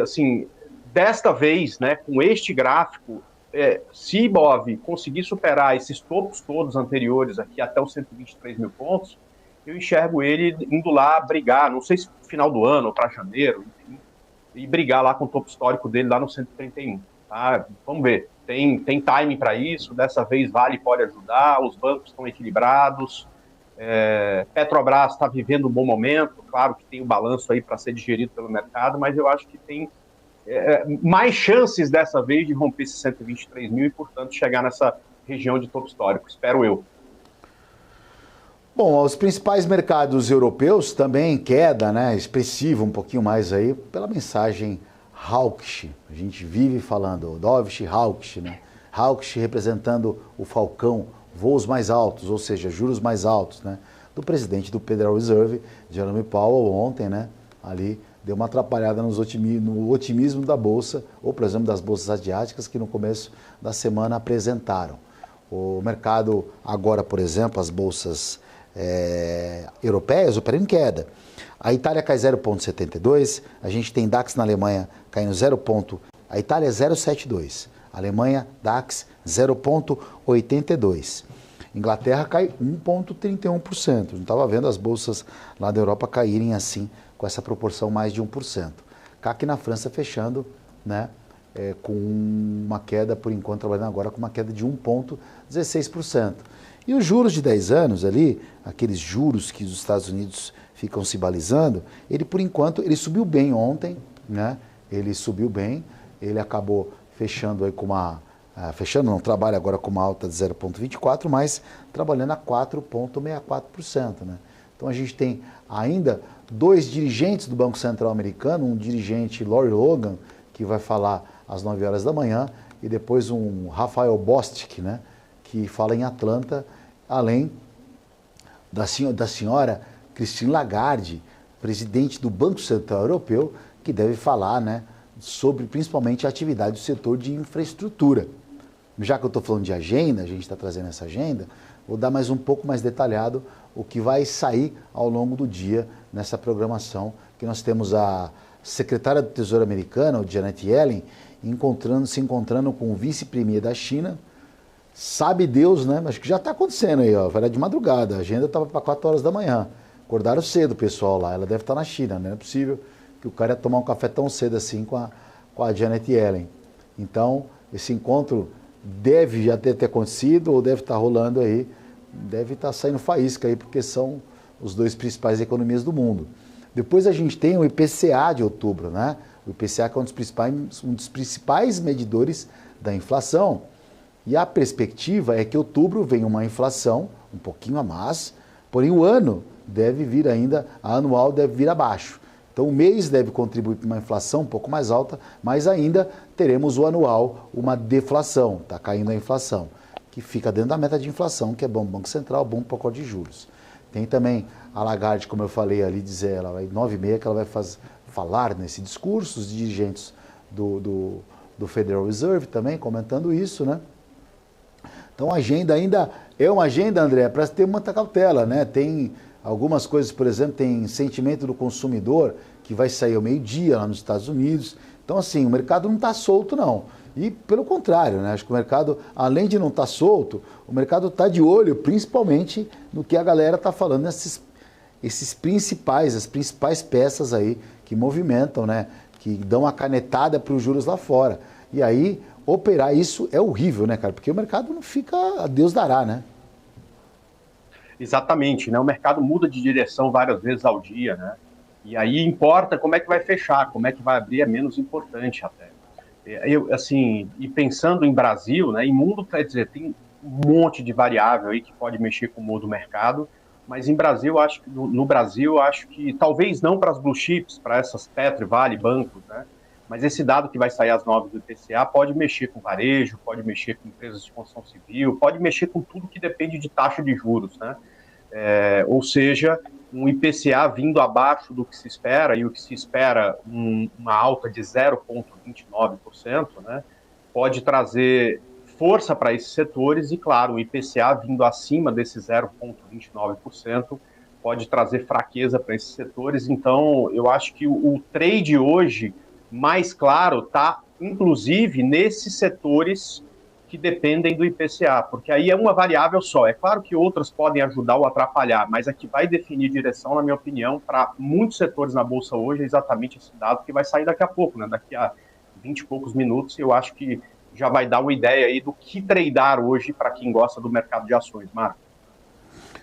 assim, desta vez, né, com este gráfico, se Ibov conseguir superar esses topos todos anteriores aqui até os 123 mil pontos, eu enxergo ele indo lá brigar, não sei se no final do ano ou para janeiro, enfim, e brigar lá com o topo histórico dele lá no 131. Tá? Vamos ver, tem timing para isso, dessa vez Vale pode ajudar, os bancos estão equilibrados, Petrobras está vivendo um bom momento, claro que tem o balanço aí para ser digerido pelo mercado, mas eu acho que tem mais chances dessa vez de romper esses 123 mil e, portanto, chegar nessa região de topo histórico, espero eu. Bom, os principais mercados europeus também em queda, né, expressiva um pouquinho mais aí, pela mensagem hawkish. A gente vive falando dovish, hawkish, né? Hawkish representando o falcão, voos mais altos, ou seja, juros mais altos, né? Do presidente do Federal Reserve, Jerome Powell, ontem, né? Ali deu uma atrapalhada no otimismo da Bolsa, ou, por exemplo, das bolsas asiáticas, que no começo da semana apresentaram. O mercado agora, por exemplo, as bolsas europeias operam em queda. A Itália cai 0,72, a gente tem DAX na Alemanha caindo 0. A Itália é 0,72, a Alemanha, DAX 0,82. Inglaterra cai 1,31%. Não estava vendo as bolsas lá da Europa caírem assim, com essa proporção mais de 1%. CAC na França fechando, né, com uma queda, por enquanto, trabalhando agora com uma queda de 1,16%. E os juros de 10 anos ali, aqueles juros que os Estados Unidos ficam se balizando, ele, por enquanto, ele subiu bem ontem, né? Ele subiu bem, ele acabou fechando aí com uma... trabalha agora com uma alta de 0,24, mas trabalhando a 4,64%, né? Então a gente tem ainda 2 dirigentes do Banco Central americano, um dirigente, Lori Logan, que vai falar às 9 horas da manhã, e depois um Rafael Bostic, né, que fala em Atlanta, além da senhora Christine Lagarde, presidente do Banco Central Europeu, que deve falar, né, sobre principalmente a atividade do setor de infraestrutura. Já que eu estou falando de agenda, a gente está trazendo essa agenda, vou dar mais um pouco mais detalhado o que vai sair ao longo do dia nessa programação, que nós temos a secretária do Tesouro americana, Janet Yellen, se encontrando com o vice-premier da China. Sabe Deus, né? Acho que já está acontecendo aí, ó. Era de madrugada, a agenda estava para 4 horas da manhã. Acordaram cedo o pessoal lá, ela deve estar na China, né? Não é possível que o cara ia tomar um café tão cedo assim com a Janet Yellen. Então, esse encontro deve já ter acontecido ou deve estar rolando aí, deve estar saindo faísca aí, porque são os 2 principais economias do mundo. Depois a gente tem o IPCA de outubro, né? O IPCA que é um dos principais medidores da inflação. E a perspectiva é que outubro vem uma inflação um pouquinho a mais, porém o ano deve vir ainda, a anual deve vir abaixo. Então o mês deve contribuir para uma inflação um pouco mais alta, mas ainda teremos o anual, uma deflação, está caindo a inflação, que fica dentro da meta de inflação, que é bom para o Banco Central, bom para o pacote de juros. Tem também a Lagarde, como eu falei ali, dizer, ela vai 9h30 que ela vai falar nesse discurso, os dirigentes do Federal Reserve também comentando isso, né? Então a agenda ainda é uma agenda, André, para ter muita cautela, né? Tem algumas coisas, por exemplo, tem sentimento do consumidor que vai sair ao meio-dia lá nos Estados Unidos. Então, assim, o mercado não está solto, não. E pelo contrário, né? Acho que o mercado, além de não estar solto, o mercado está de olho, principalmente no que a galera está falando, as principais peças aí que movimentam, né? Que dão a canetada para os juros lá fora. E aí, operar isso é horrível, né, cara? Porque o mercado não fica, a Deus dará, né? Exatamente, né? O mercado muda de direção várias vezes ao dia, né? E aí importa como é que vai fechar, como é que vai abrir é menos importante até. E pensando em Brasil, né? Em mundo, quer dizer, tem um monte de variável aí que pode mexer com o mundo do mercado, mas em Brasil, no Brasil, acho que talvez não para as blue chips, para essas Petro, Vale, bancos, né? Mas esse dado que vai sair às 9 do IPCA pode mexer com varejo, pode mexer com empresas de construção civil, pode mexer com tudo que depende de taxa de juros, né? Ou seja, um IPCA vindo abaixo do que se espera, e o que se espera uma alta de 0,29%, né? Pode trazer força para esses setores e, claro, o IPCA vindo acima desse 0,29% pode trazer fraqueza para esses setores. Então, eu acho que o trade hoje mais claro está, inclusive, nesses setores que dependem do IPCA, porque aí é uma variável só. É claro que outras podem ajudar ou atrapalhar, mas a que vai definir direção, na minha opinião, para muitos setores na Bolsa hoje é exatamente esse dado que vai sair daqui a pouco, né? Daqui a 20 e poucos minutos, eu acho que já vai dar uma ideia aí do que tradar hoje para quem gosta do mercado de ações, Marco.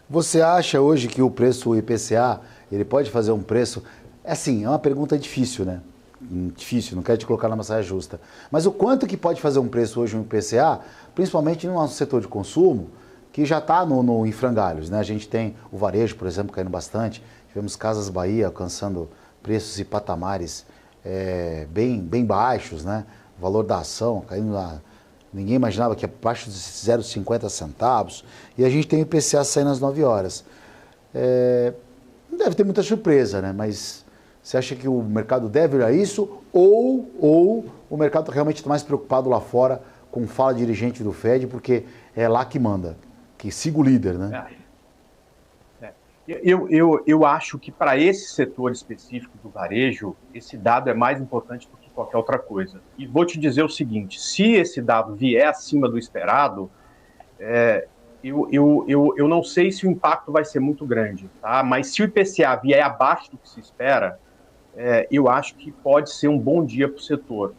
Você acha hoje que o preço, o IPCA, ele pode fazer um preço... Assim, é uma pergunta difícil, né? difícil, não quero te colocar numa saia justa. Mas o quanto que pode fazer um preço hoje um IPCA, principalmente no nosso setor de consumo, que já está em frangalhos, né? A gente tem o varejo, por exemplo, caindo bastante. Tivemos Casas Bahia alcançando preços e patamares bem baixos, né? O valor da ação caindo ninguém imaginava que abaixo de 0,50 centavos. E a gente tem o IPCA saindo às 9 horas. Não deve ter muita surpresa, né? Mas você acha que o mercado deve ir a isso? Ou o mercado realmente está mais preocupado lá fora com fala dirigente do Fed, porque é lá que manda, que siga o líder, né? Eu acho que para esse setor específico do varejo, esse dado é mais importante do que qualquer outra coisa. E vou te dizer o seguinte, se esse dado vier acima do esperado, eu não sei se o impacto vai ser muito grande, tá? Mas se o IPCA vier abaixo do que se espera, eu acho que pode ser um bom dia para o setor.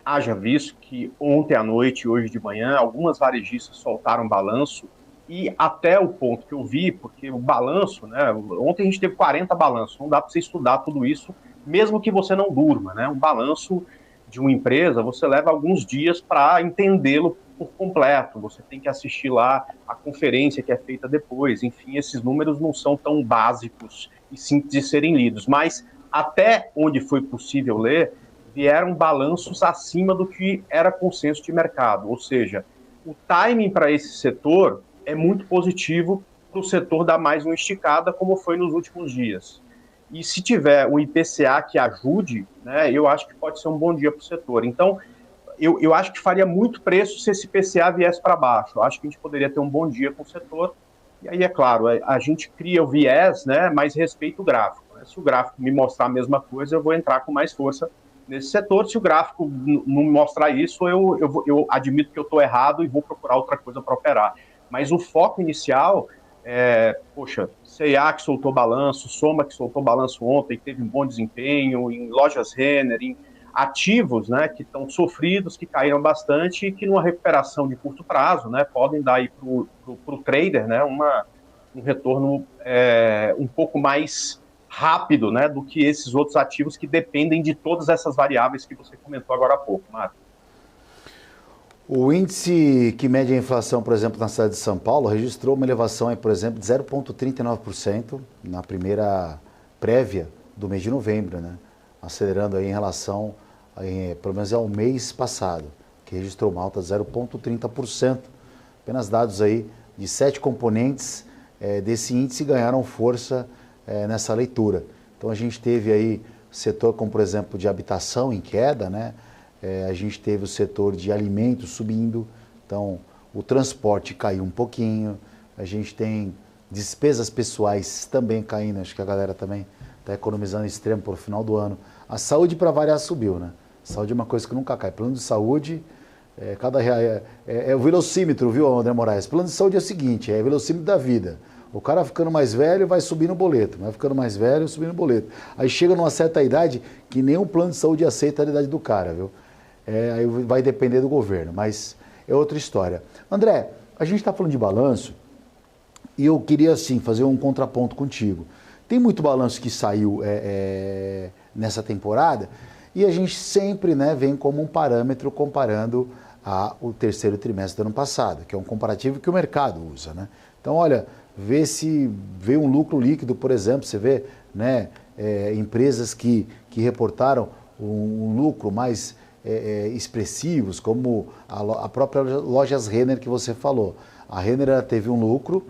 Haja visto que ontem à noite e hoje de manhã, algumas varejistas soltaram balanço, e até o ponto que eu vi, porque o balanço, né, ontem a gente teve 40 balanços, não dá para você estudar tudo isso, mesmo que você não durma, né? Um balanço de uma empresa, você leva alguns dias para entendê-lo por completo, você tem que assistir lá a conferência que é feita depois, enfim, esses números não são tão básicos e simples de serem lidos, mas até onde foi possível ler, vieram balanços acima do que era consenso de mercado, ou seja, o timing para esse setor é muito positivo para o setor dar mais uma esticada, como foi nos últimos dias. E se tiver um IPCA que ajude, né, eu acho que pode ser um bom dia para o setor. Então, eu acho que faria muito preço se esse IPCA viesse para baixo. Eu acho que a gente poderia ter um bom dia com o setor. E aí, é claro, a gente cria o viés, né, mas respeita o gráfico. Né? Se o gráfico me mostrar a mesma coisa, eu vou entrar com mais força nesse setor. Se o gráfico não mostrar isso, eu admito que eu estou errado e vou procurar outra coisa para operar. Mas o foco inicial C&A que soltou balanço, Soma que soltou balanço ontem, que teve um bom desempenho, em lojas Renner, em ativos, né, que estão sofridos, que caíram bastante e que numa recuperação de curto prazo, né, podem dar aí para o trader, né, um retorno um pouco mais rápido, né, do que esses outros ativos que dependem de todas essas variáveis que você comentou agora há pouco, Marco. O índice que mede a inflação, por exemplo, na cidade de São Paulo, registrou uma elevação, aí, por exemplo, de 0,39% na primeira prévia do mês de novembro, né? Acelerando aí em relação, pelo menos ao mês passado, que registrou uma alta de 0,30%. Apenas dados aí de 7 componentes desse índice ganharam força nessa leitura. Então a gente teve aí setor como, por exemplo, de habitação em queda, né? A gente teve o setor de alimentos subindo, então o transporte caiu um pouquinho, a gente tem despesas pessoais também caindo, acho que a galera também está economizando extremo para o final do ano. A saúde, para variar, subiu, né? Saúde é uma coisa que nunca cai. Plano de saúde, cada real é o velocímetro, viu, André Moraes? Plano de saúde é o seguinte, é o velocímetro da vida. O cara ficando mais velho vai subindo o boleto, vai ficando mais velho subindo o boleto. Aí chega numa certa idade que nenhum plano de saúde aceita a idade do cara, viu? Aí vai depender do governo, mas é outra história. André, a gente está falando de balanço e eu queria, assim, fazer um contraponto contigo. Tem muito balanço que saiu nessa temporada e a gente sempre, né, vem como um parâmetro comparando o terceiro trimestre do ano passado, que é um comparativo que o mercado usa, né? Então, olha, vê um lucro líquido, por exemplo, você vê, né, empresas que reportaram um lucro mais expressivos, como a própria Lojas Renner que você falou. A Renner teve um lucro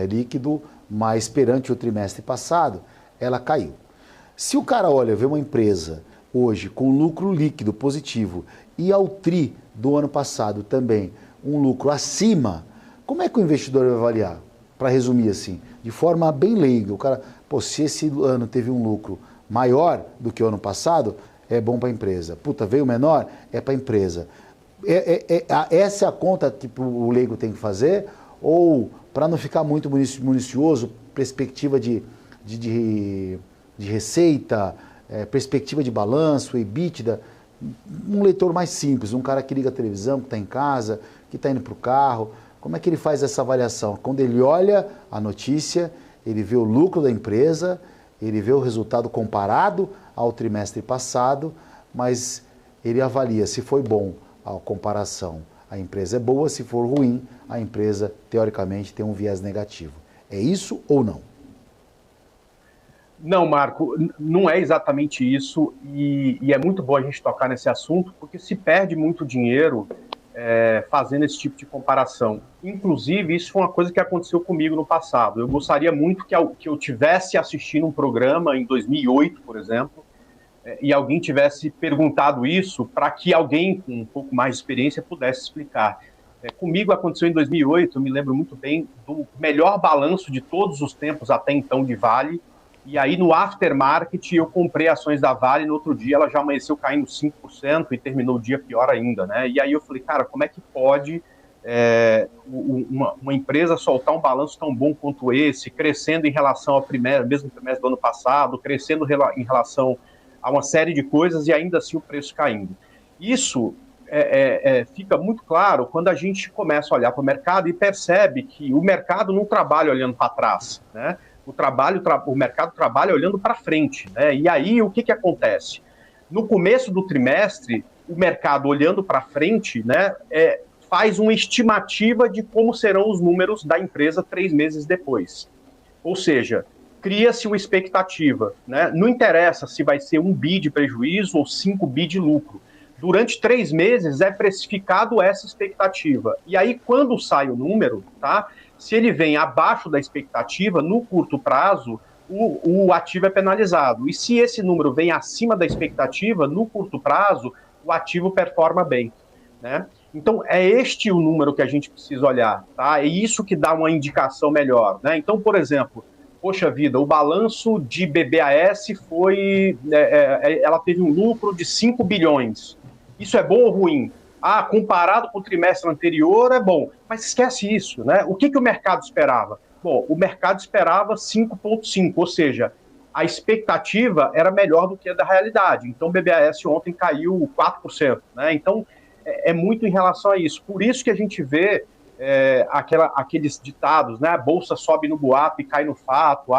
líquido, mas perante o trimestre passado, ela caiu. Se o cara vê uma empresa hoje com lucro líquido positivo e ao TRI do ano passado também um lucro acima, como é que o investidor vai avaliar? Para resumir assim, de forma bem leiga, o cara, se esse ano teve um lucro maior do que o ano passado, é bom para a empresa. Veio menor, é para a empresa. Essa é a conta que o leigo tem que fazer? Ou, para não ficar muito minucioso, perspectiva de receita, perspectiva de balanço, EBITDA, um leitor mais simples, um cara que liga a televisão, que está em casa, que está indo para o carro, como é que ele faz essa avaliação? Quando ele olha a notícia, ele vê o lucro da empresa, ele vê o resultado comparado ao trimestre passado, mas ele avalia se foi bom a comparação. A empresa é boa, se for ruim, a empresa, teoricamente, tem um viés negativo. É isso ou não? Não, Marco, não é exatamente isso, e é muito bom a gente tocar nesse assunto, porque se perde muito dinheiro fazendo esse tipo de comparação. Inclusive, isso foi uma coisa que aconteceu comigo no passado. Eu gostaria muito que eu tivesse assistindo um programa em 2008, por exemplo, e alguém tivesse perguntado isso para que alguém com um pouco mais de experiência pudesse explicar. Comigo aconteceu em 2008, eu me lembro muito bem do melhor balanço de todos os tempos até então de Vale, e aí no aftermarket eu comprei ações da Vale, no outro dia ela já amanheceu caindo 5% e terminou o dia pior ainda, né? E aí eu falei, cara, como é que pode uma empresa soltar um balanço tão bom quanto esse, crescendo em relação ao mesmo trimestre do ano passado, crescendo em relação a uma série de coisas e ainda assim o preço caindo. Isso fica muito claro quando a gente começa a olhar para o mercado e percebe que o mercado não trabalha olhando para trás, né? O mercado trabalha olhando para frente, né? E aí o que acontece? No começo do trimestre, o mercado olhando para frente, né, faz uma estimativa de como serão os números da empresa 3 meses depois. Ou seja, cria-se uma expectativa, né? Não interessa se vai ser 1 bi de prejuízo ou 5 bi de lucro. Durante 3 meses é precificado essa expectativa. E aí, quando sai o número, tá? Se ele vem abaixo da expectativa, no curto prazo, o ativo é penalizado. E se esse número vem acima da expectativa, no curto prazo, o ativo performa bem, né? Então, é este o número que a gente precisa olhar, tá? É isso que dá uma indicação melhor, né? Então, por exemplo, poxa vida, o balanço de BBAS foi... ela teve um lucro de 5 bilhões. Isso é bom ou ruim? Comparado com o trimestre anterior é bom, mas esquece isso, né? O que o mercado esperava? Bom, o mercado esperava 5,5, ou seja, a expectativa era melhor do que a da realidade. Então, o BBAS ontem caiu 4%, né? Então, é muito em relação a isso. Por isso que a gente vê aqueles ditados, né? A bolsa sobe no boato e cai no fato.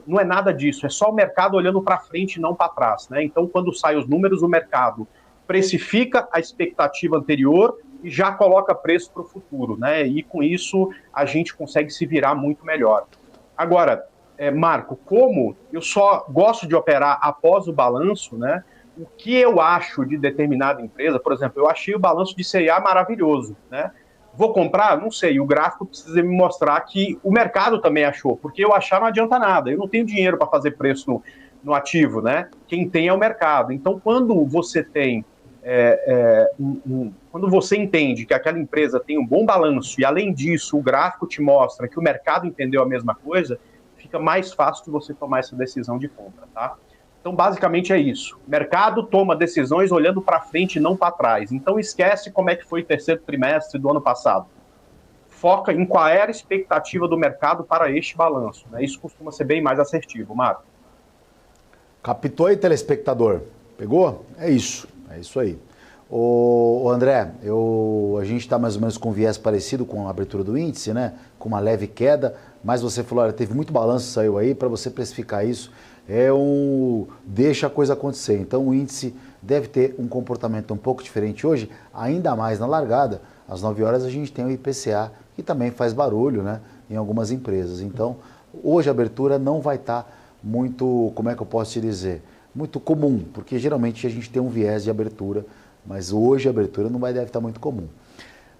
Não é nada disso, é só o mercado olhando para frente e não para trás, né? Então, quando saem os números, o mercado precifica a expectativa anterior e já coloca preço para o futuro, né? E com isso a gente consegue se virar muito melhor. Agora, Marco, como eu só gosto de operar após o balanço, né? O que eu acho de determinada empresa, por exemplo, eu achei o balanço de C&A maravilhoso, né? Vou comprar? Não sei, o gráfico precisa me mostrar que o mercado também achou, porque eu achar não adianta nada, eu não tenho dinheiro para fazer preço no ativo, né? Quem tem é o mercado. Então, quando você tem quando você entende que aquela empresa tem um bom balanço e, além disso, o gráfico te mostra que o mercado entendeu a mesma coisa, fica mais fácil de você tomar essa decisão de compra, tá? Então, basicamente é isso. O mercado toma decisões olhando para frente e não para trás. Então, esquece como é que foi o terceiro trimestre do ano passado. Foca em qual era a expectativa do mercado para este balanço, né? Isso costuma ser bem mais assertivo, Marco. Captou aí, telespectador? Pegou? É isso aí. Ô André, a gente está mais ou menos com um viés parecido com a abertura do índice, né? Com uma leve queda, mas você falou, olha, teve muito balanço, saiu aí, para você precificar isso, deixa a coisa acontecer. Então o índice deve ter um comportamento um pouco diferente hoje, ainda mais na largada. Às 9 horas a gente tem o IPCA, que também faz barulho, né? Em algumas empresas. Então, hoje a abertura não vai estar muito, como é que eu posso te dizer? Muito comum, porque geralmente a gente tem um viés de abertura, mas hoje a abertura deve estar muito comum.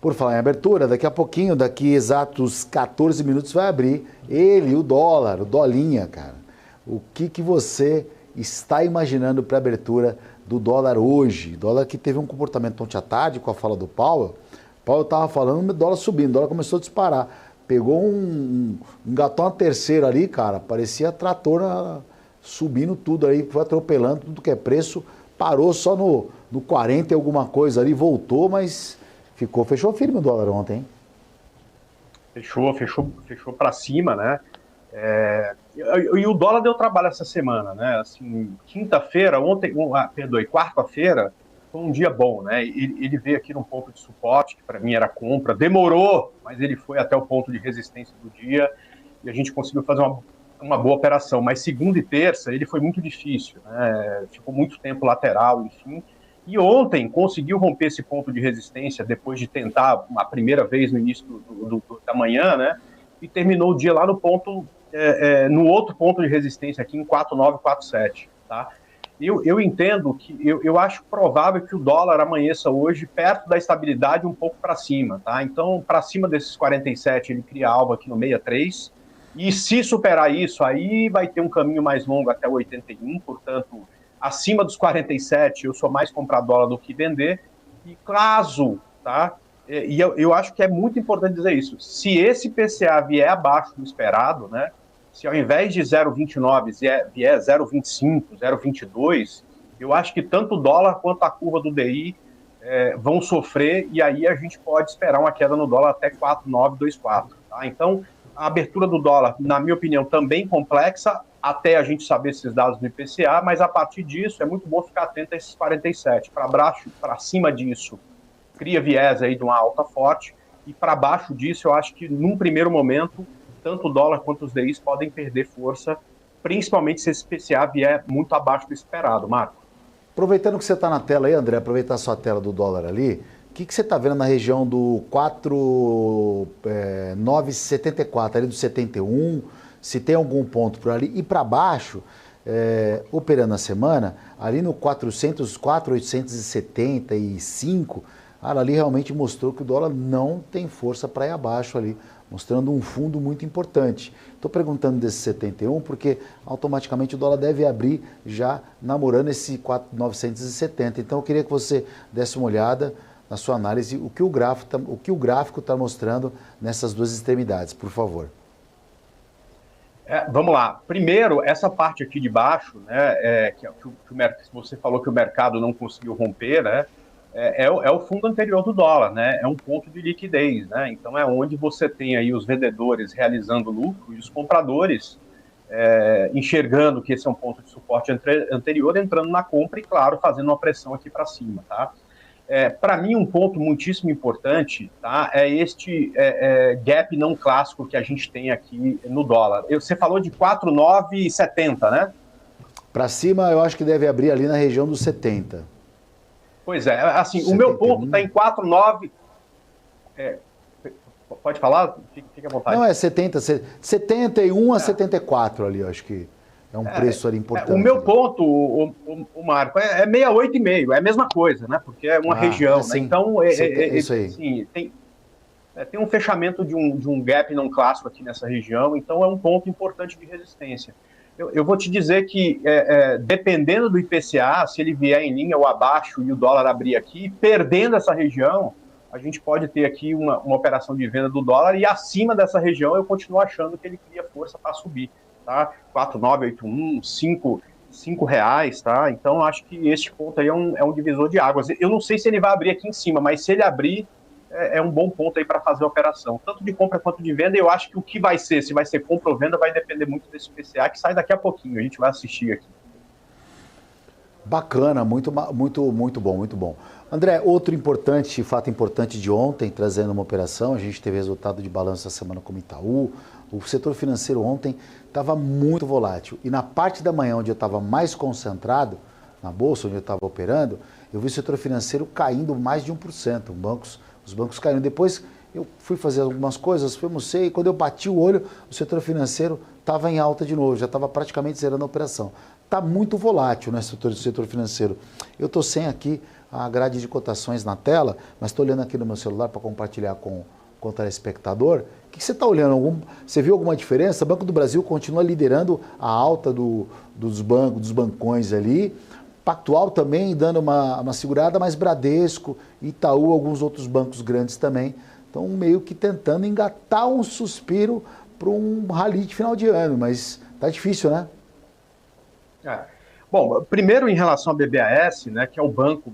Por falar em abertura, daqui a pouquinho, daqui exatos 14 minutos vai abrir o dólar, o dolinha, cara. O que você está imaginando para a abertura do dólar hoje? Dólar que teve um comportamento ontem à tarde com a fala do Powell. Powell estava falando, o dólar subindo, o dólar começou a disparar. Pegou engatou uma terceira ali, cara, parecia trator subindo tudo aí, foi atropelando tudo que é preço, parou só no 40 e alguma coisa ali, voltou, mas fechou firme o dólar ontem, hein? Fechou para cima, né? E o dólar deu trabalho essa semana, né? Assim, quarta-feira foi um dia bom, né? Ele veio aqui num ponto de suporte, que para mim era compra, demorou, mas ele foi até o ponto de resistência do dia, e a gente conseguiu fazer uma boa operação, mas segunda e terça ele foi muito difícil, né? Ficou muito tempo lateral, enfim. E ontem conseguiu romper esse ponto de resistência depois de tentar a primeira vez no início da manhã, né? E terminou o dia lá no ponto, no outro ponto de resistência aqui em 4,947, tá? Eu entendo que, eu acho provável que o dólar amanheça hoje perto da estabilidade, um pouco para cima, tá? Então, para cima desses 47, ele cria alvo aqui no 63, e se superar isso, aí vai ter um caminho mais longo até o 81, portanto, acima dos 47, eu sou mais comprar dólar do que vender, e caso, tá? E eu acho que é muito importante dizer isso, se esse PCA vier abaixo do esperado, né? Se ao invés de 0,29 vier 0,25, 0,22, eu acho que tanto o dólar quanto a curva do DI vão sofrer, e aí a gente pode esperar uma queda no dólar até 4,924. Tá? Então, a abertura do dólar, na minha opinião, também complexa, até a gente saber esses dados do IPCA, mas a partir disso é muito bom ficar atento a esses 47. Para baixo, para cima disso, cria viés aí de uma alta forte, e para baixo disso, eu acho que num primeiro momento, tanto o dólar quanto os DIs podem perder força, principalmente se esse PCA vier muito abaixo do esperado, Marco. Aproveitando que você está na tela aí, André, aproveitar a sua tela do dólar ali, o que você está vendo na região do 4,974, ali do 71, se tem algum ponto por ali, e para baixo, operando a semana, ali no 4,875, ali realmente mostrou que o dólar não tem força para ir abaixo ali, mostrando um fundo muito importante. Estou perguntando desse 71 porque automaticamente o dólar deve abrir já namorando esse 4,970. Então eu queria que você desse uma olhada na sua análise, o que o gráfico está mostrando nessas duas extremidades, por favor. Vamos lá. Primeiro, essa parte aqui de baixo, né, que você falou que o mercado não conseguiu romper, né, é o fundo anterior do dólar, né, é um ponto de liquidez, né, então é onde você tem aí os vendedores realizando lucro e os compradores enxergando que esse é um ponto de suporte anterior, entrando na compra e, claro, fazendo uma pressão aqui para cima, tá? Para mim, um ponto muitíssimo importante, tá, é este gap não clássico que a gente tem aqui no dólar. Você falou de 4,970, né? Para cima, eu acho que deve abrir ali na região dos 70. Pois é, assim, 71. O meu ponto está em 4,9... pode falar? Fique à vontade. Não, é 71 a 74 ali, eu acho que é um preço ali importante. O meu ponto, o Marco, é 68,5, é a mesma coisa, né? Porque é uma região, né? Então, isso aí. Assim, tem um fechamento de um gap não clássico aqui nessa região, então é um ponto importante de resistência. Eu vou te dizer que, dependendo do IPCA, se ele vier em linha ou abaixo e o dólar abrir aqui, perdendo essa região, a gente pode ter aqui uma operação de venda do dólar, e acima dessa região eu continuo achando que ele cria força para subir. Tá? 4,981, R$5, tá? Então acho que este ponto aí é um divisor de águas. Eu não sei se ele vai abrir aqui em cima, mas se ele abrir, é um bom ponto aí para fazer a operação, tanto de compra quanto de venda. Eu acho que o que vai ser, se vai ser compra ou venda, vai depender muito desse PCA, que sai daqui a pouquinho, a gente vai assistir aqui. Bacana, muito bom, muito bom. André, outro fato importante de ontem, trazendo uma operação, a gente teve resultado de balanço essa semana como Itaú. O setor financeiro ontem estava muito volátil, e na parte da manhã, onde eu estava mais concentrado, na bolsa, onde eu estava operando, eu vi o setor financeiro caindo mais de 1%, os bancos caíram. Depois eu fui fazer algumas coisas, almocei, e quando eu bati o olho, o setor financeiro estava em alta de novo, já estava praticamente zerando a operação. Está muito volátil, né, o setor financeiro. Eu estou sem aqui a grade de cotações na tela, mas estou olhando aqui no meu celular para compartilhar com o telespectador. O que você está olhando? Você viu alguma diferença? O Banco do Brasil continua liderando a alta dos bancões ali. Pactual também dando uma segurada, mas Bradesco, Itaú, alguns outros bancos grandes também estão meio que tentando engatar um suspiro para um rally de final de ano, mas tá difícil, né? Bom, primeiro em relação ao BBAS, né, que é o banco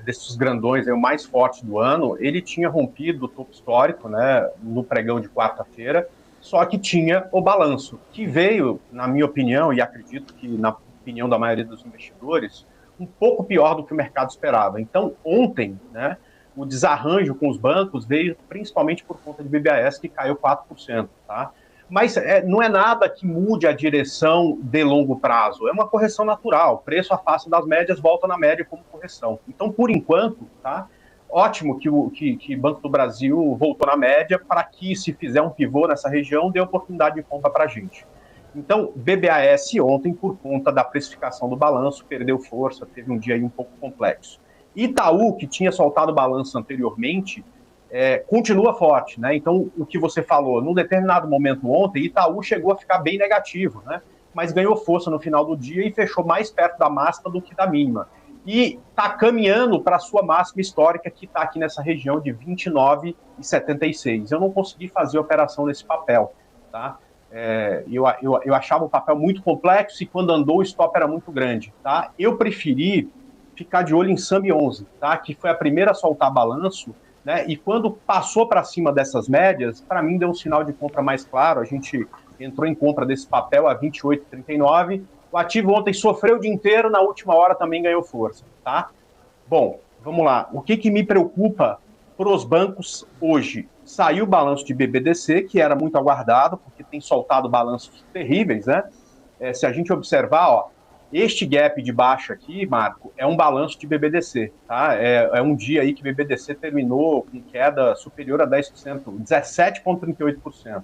desses grandões, o mais forte do ano, ele tinha rompido o topo histórico, né, no pregão de quarta-feira, só que tinha o balanço, que veio, na minha opinião, e acredito que na opinião da maioria dos investidores, um pouco pior do que o mercado esperava. Então, ontem, né, o desarranjo com os bancos veio principalmente por conta de BBAS, que caiu 4%. Tá? Mas não é nada que mude a direção de longo prazo. É uma correção natural. Preço afasta das médias, volta na média como correção. Então, por enquanto, tá? Ótimo que o Banco do Brasil voltou na média para que, se fizer um pivô nessa região, dê oportunidade de compra para a gente. Então, BBAS ontem, por conta da precificação do balanço, perdeu força, teve um dia aí um pouco complexo. Itaú, que tinha soltado o balanço anteriormente, continua forte, né? Então, o que você falou, num determinado momento ontem, Itaú chegou a ficar bem negativo, né? Mas ganhou força no final do dia e fechou mais perto da máxima do que da mínima. E está caminhando para a sua máxima histórica, que está aqui nessa região de 29,76. Eu não consegui fazer operação nesse papel, tá? Eu achava o papel muito complexo e quando andou o stop era muito grande, tá? Eu preferi ficar de olho em SAMI 11, tá? Que foi a primeira a soltar balanço, né? E quando passou para cima dessas médias, para mim deu um sinal de compra mais claro. A gente entrou em compra desse papel a 28,39. O ativo ontem sofreu o dia inteiro, na última hora também ganhou força, tá? Bom, vamos lá. O que me preocupa para os bancos hoje? Saiu o balanço de BBDC, que era muito aguardado, porque tem soltado balanços terríveis, né? Se a gente observar, ó, este gap de baixo aqui, Marco, é um balanço de BBDC, tá? É um dia aí que BBDC terminou com queda superior a 10%, 17,38%.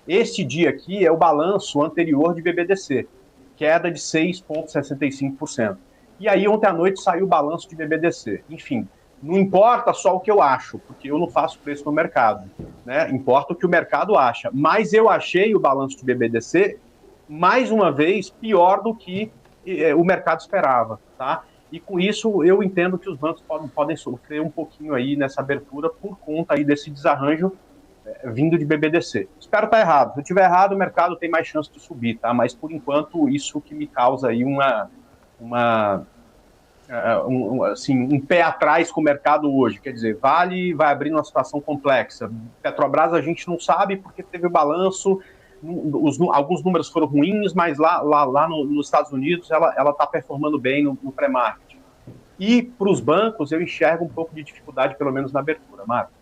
Este dia aqui é o balanço anterior de BBDC, queda de 6,65%. E aí ontem à noite saiu o balanço de BBDC. Enfim, não importa só o que eu acho, porque eu não faço preço no mercado, né? Importa o que o mercado acha. Mas eu achei o balanço de BBDC, mais uma vez, pior do que o mercado esperava, tá? E com isso eu entendo que os bancos podem sofrer um pouquinho aí nessa abertura por conta aí desse desarranjo vindo de BBDC. Espero estar errado. Se eu estiver errado, o mercado tem mais chance de subir, tá? Mas por enquanto isso que me causa aí um pé atrás com o mercado hoje. Quer dizer, Vale vai abrir uma situação complexa. Petrobras a gente não sabe porque teve o balanço, alguns números foram ruins, mas lá nos Estados Unidos ela está performando bem no pré-market. E para os bancos eu enxergo um pouco de dificuldade, pelo menos na abertura, Marco.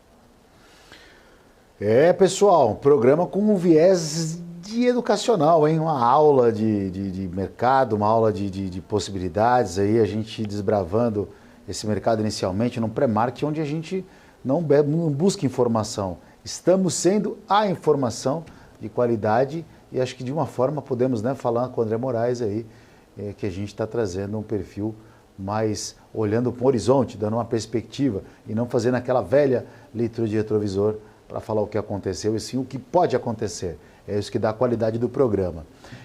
Pessoal, um programa com um viés de educacional, hein? Uma aula de mercado, uma aula de possibilidades, aí a gente desbravando esse mercado inicialmente num pré-market onde a gente não busca informação. Estamos sendo a informação de qualidade e acho que de uma forma podemos, né, falar com o André Moraes aí, que a gente está trazendo um perfil mais olhando para o horizonte, dando uma perspectiva e não fazendo aquela velha leitura de retrovisor para falar o que aconteceu e sim o que pode acontecer. É isso que dá a qualidade do programa.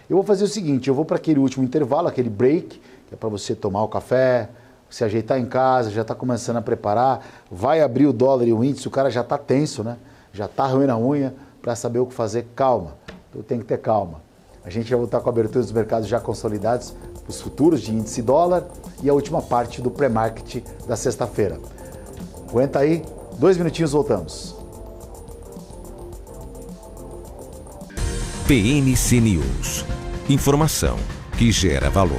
Eu vou fazer o seguinte, eu vou para aquele último intervalo, aquele break, que é para você tomar o café, se ajeitar em casa, já está começando a preparar, vai abrir o dólar e o índice, o cara já está tenso, né? Já está ruim a unha para saber o que fazer. Calma, então tem que ter calma. A gente vai voltar com a abertura dos mercados já consolidados, os futuros de índice dólar e a última parte do pré-market da sexta-feira. Aguenta aí, 2 minutinhos, voltamos. PNC News. Informação que gera valor.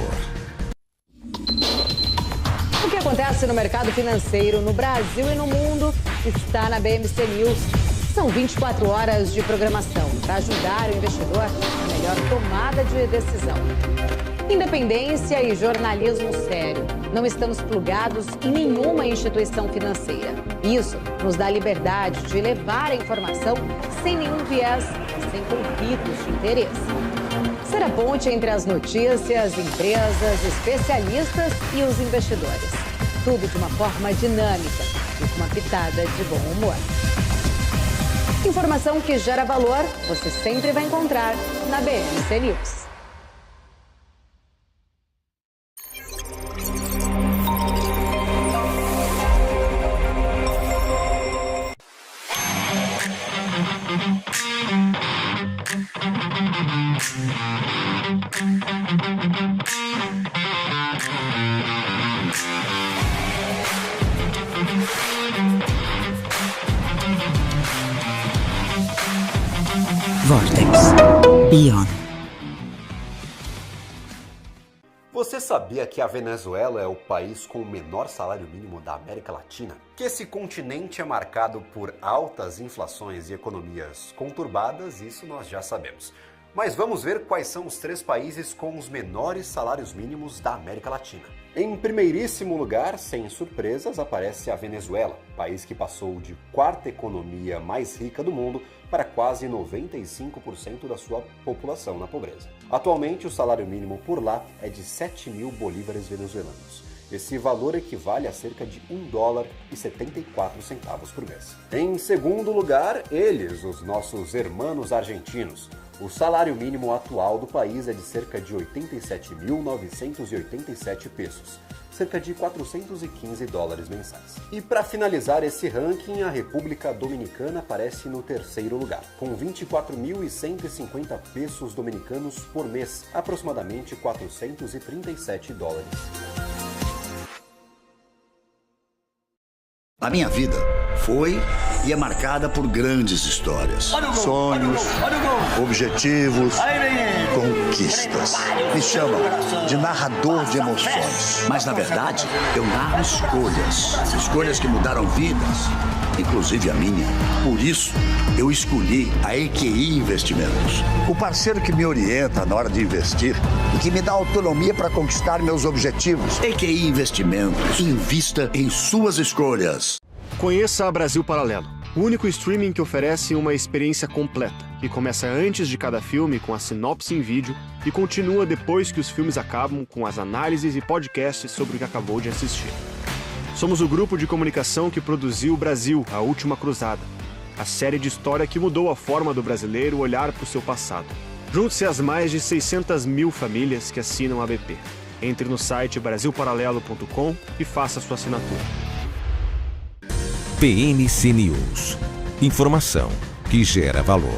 O que acontece no mercado financeiro no Brasil e no mundo está na BMC News. São 24 horas de programação para ajudar o investidor na melhor tomada de decisão. Independência e jornalismo sério. Não estamos plugados em nenhuma instituição financeira. Isso nos dá liberdade de levar a informação sem nenhum viés, sem conflitos de interesse. Ser a ponte entre as notícias, empresas, especialistas e os investidores. Tudo de uma forma dinâmica e com uma pitada de bom humor. Informação que gera valor, você sempre vai encontrar na BMC News. Vortex. Beyond. Você Você sabia que a Venezuela é o país com o menor salário mínimo da América Latina? Que esse continente é marcado por altas inflações e economias conturbadas, isso nós já sabemos. Mas vamos ver quais são os 3 países com os menores salários mínimos da América Latina. Em primeiríssimo lugar, sem surpresas, aparece a Venezuela, país que passou de 4ª economia mais rica do mundo para quase 95% da sua população na pobreza. Atualmente, o salário mínimo por lá é de 7.000 bolívares venezuelanos. Esse valor equivale a cerca de $1,74 por mês. Em segundo lugar, eles, os nossos irmãos argentinos. O salário mínimo atual do país é de cerca de 87.987 pesos, cerca de $415 mensais. E para finalizar esse ranking, a República Dominicana aparece no 3º lugar, com 24.150 pesos dominicanos por mês, aproximadamente $437. A minha vida foi e é marcada por grandes histórias, sonhos, objetivos, conquistas. Me chamam de narrador de emoções. Mas, na verdade, eu narro escolhas que mudaram vidas, inclusive a minha. Por isso, eu escolhi a EQI Investimentos, o parceiro que me orienta na hora de investir e que me dá autonomia para conquistar meus objetivos. EQI Investimentos. Invista em suas escolhas. Conheça a Brasil Paralelo, o único streaming que oferece uma experiência completa, que começa antes de cada filme com a sinopse em vídeo e continua depois que os filmes acabam com as análises e podcasts sobre o que acabou de assistir. Somos o grupo de comunicação que produziu Brasil, a Última Cruzada, a série de história que mudou a forma do brasileiro olhar para o seu passado. Junte-se às mais de 600.000 famílias que assinam a BP. Entre no site brasilparalelo.com e faça sua assinatura. PNC News. Informação que gera valor.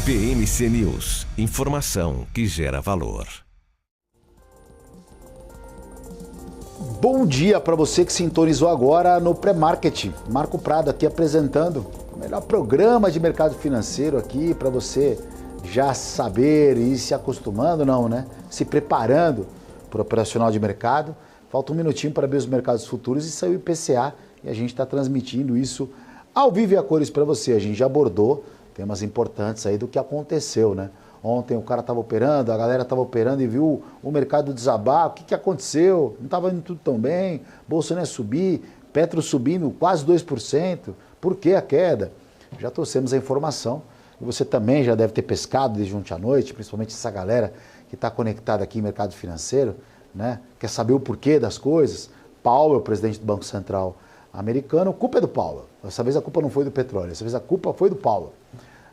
PNC News. Informação que gera valor. Bom dia para você que sintonizou agora no Pré-Market. Marco Prado aqui apresentando o melhor programa de mercado financeiro aqui para você já saber e ir se acostumando, não, né? Se preparando para o operacional de mercado. Falta um minutinho para abrir os mercados futuros e sair o IPCA e a gente está transmitindo isso ao vivo e a cores para você. A gente já abordou temas importantes aí do que aconteceu, né? Ontem o cara estava operando, a galera estava operando e viu o mercado desabar. O que aconteceu? Não estava indo tudo tão bem, Bolsa não ia subir, Petro subindo quase 2%. Por que a queda? Já trouxemos a informação. E você também já deve ter pescado desde ontem à noite, principalmente essa galera que está conectada aqui em mercado financeiro, né? Quer saber o porquê das coisas. Powell, presidente do Banco Central americano, a culpa é do Powell. Dessa vez a culpa não foi do petróleo, dessa vez a culpa foi do Powell.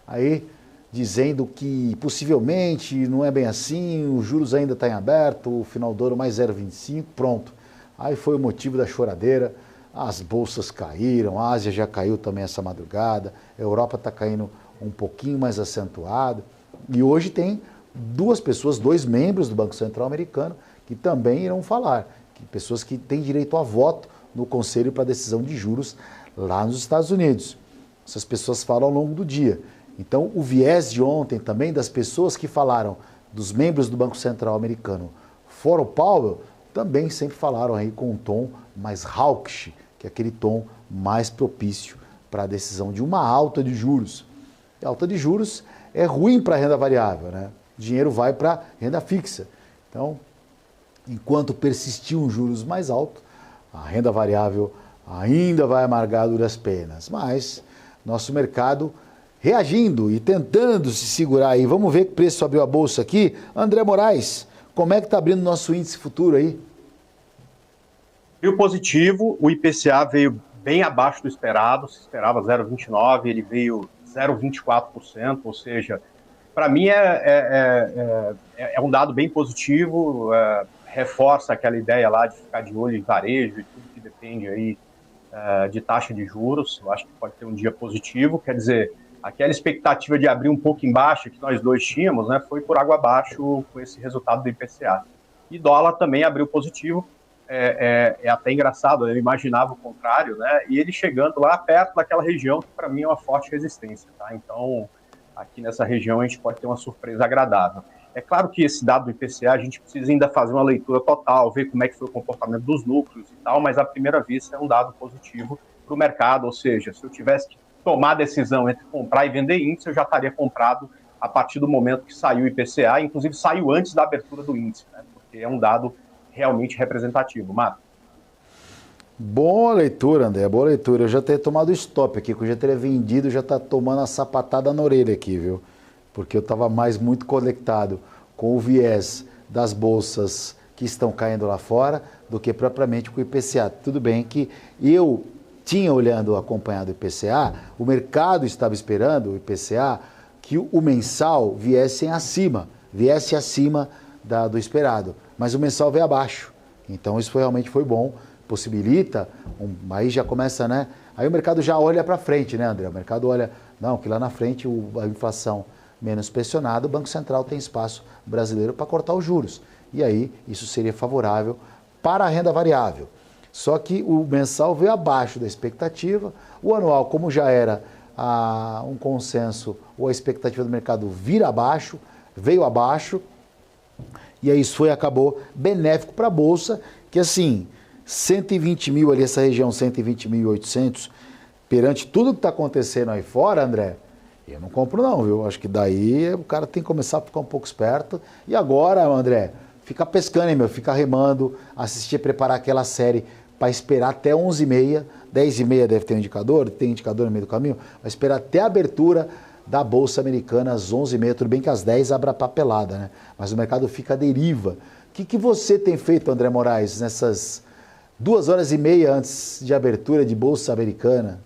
Aí, dizendo que possivelmente não é bem assim, os juros ainda estão em aberto, o final do ano mais 0,25, pronto. Aí foi o motivo da choradeira, as bolsas caíram, a Ásia já caiu também essa madrugada, a Europa está caindo um pouquinho mais acentuado. E hoje tem dois membros do Banco Central americano que também irão falar, pessoas que têm direito a voto no Conselho para decisão de juros lá nos Estados Unidos. Essas pessoas falam ao longo do dia. Então, o viés de ontem também das pessoas que falaram, dos membros do Banco Central americano, fora o Powell, também sempre falaram aí com um tom mais hawkish, que é aquele tom mais propício para a decisão de uma alta de juros. E a alta de juros é ruim para a renda variável, né? O dinheiro vai para a renda fixa. Então, enquanto persistir um juros mais alto, a renda variável ainda vai amargar duras penas. Mas nosso mercado reagindo e tentando se segurar aí. Vamos ver que preço abriu a bolsa aqui. André Moraes, como é que está abrindo nosso índice futuro aí? Abriu positivo, o IPCA veio bem abaixo do esperado, se esperava 0,29%, ele veio 0,24%, ou seja, para mim é um dado bem positivo, reforça aquela ideia lá de ficar de olho em varejo e tudo que depende aí de taxa de juros. Eu acho que pode ter um dia positivo, quer dizer, aquela expectativa de abrir um pouco embaixo que nós dois tínhamos, né, foi por água abaixo com esse resultado do IPCA. E dólar também abriu positivo, é até engraçado, eu imaginava o contrário, né? E ele chegando lá perto daquela região que para mim é uma forte resistência, tá? Então, aqui nessa região a gente pode ter uma surpresa agradável. É claro que esse dado do IPCA a gente precisa ainda fazer uma leitura total, ver como é que foi o comportamento dos núcleos e tal, mas à primeira vista é um dado positivo para o mercado, ou seja, se eu tivesse que tomar a decisão entre comprar e vender índice, eu já estaria comprado a partir do momento que saiu o IPCA, inclusive saiu antes da abertura do índice, né? Porque é um dado realmente representativo. Marco? Boa leitura, André, boa leitura. Eu já teria tomado stop aqui, que eu já teria vendido, já está tomando a sapatada na orelha aqui, viu? Porque eu estava muito conectado com o viés das bolsas que estão caindo lá fora do que propriamente com o IPCA. Tudo bem que eu tinha acompanhado o IPCA, o mercado estava esperando o IPCA que o mensal viesse acima do esperado, mas o mensal veio abaixo. Então isso realmente foi bom, possibilita, aí já começa, né? Aí o mercado já olha para frente, né, André? O mercado olha, não, que lá na frente a inflação menos pressionada, o Banco Central tem espaço brasileiro para cortar os juros. E aí isso seria favorável para a renda variável. Só que o mensal veio abaixo da expectativa, o anual, como já era um consenso ou a expectativa do mercado veio abaixo, e aí isso acabou benéfico para a Bolsa, que assim, 120 mil ali, essa região 120.800, perante tudo que está acontecendo aí fora, André, eu não compro não, viu? Acho que daí o cara tem que começar a ficar um pouco esperto. E agora, André, fica pescando, hein, meu? Fica remando, assistir, preparar aquela série para esperar até 11h30, 10h30 deve ter um indicador, tem indicador no meio do caminho, vai esperar até a abertura da Bolsa Americana às 11h30, tudo bem que às 10 abra a papelada, né? Mas o mercado fica à deriva. O que você tem feito, André Moraes, nessas 2h30 antes de abertura de Bolsa Americana?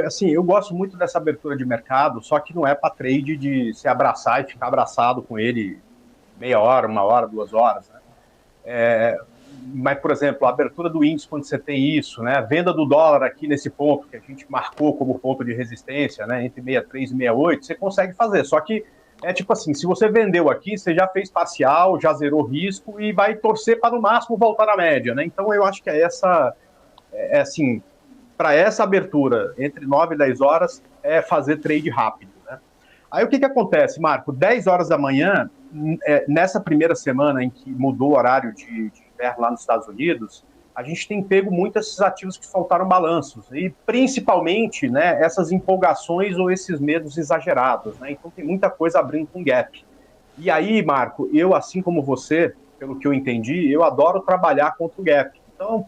Assim, eu gosto muito dessa abertura de mercado, só que não é para trade de se abraçar e ficar abraçado com ele meia hora, 1 hora, 2 horas, né? Mas, por exemplo, a abertura do índice, quando você tem isso, né? A venda do dólar aqui nesse ponto, que a gente marcou como ponto de resistência, né? Entre 63 e 68, você consegue fazer, só que é tipo assim, se você vendeu aqui, você já fez parcial, já zerou risco e vai torcer para no máximo voltar na média, né? Então eu acho que assim, para essa abertura entre 9 e 10 horas é fazer trade rápido, né? Aí o que acontece, Marco? 10 horas da manhã, nessa primeira semana em que mudou o horário de inverno lá nos Estados Unidos, a gente tem pego muitos esses ativos que soltaram balanços, e principalmente, né, essas empolgações ou esses medos exagerados, né? Então tem muita coisa abrindo com gap. E aí, Marco, eu, assim como você, pelo que eu entendi, eu adoro trabalhar contra o gap. Então,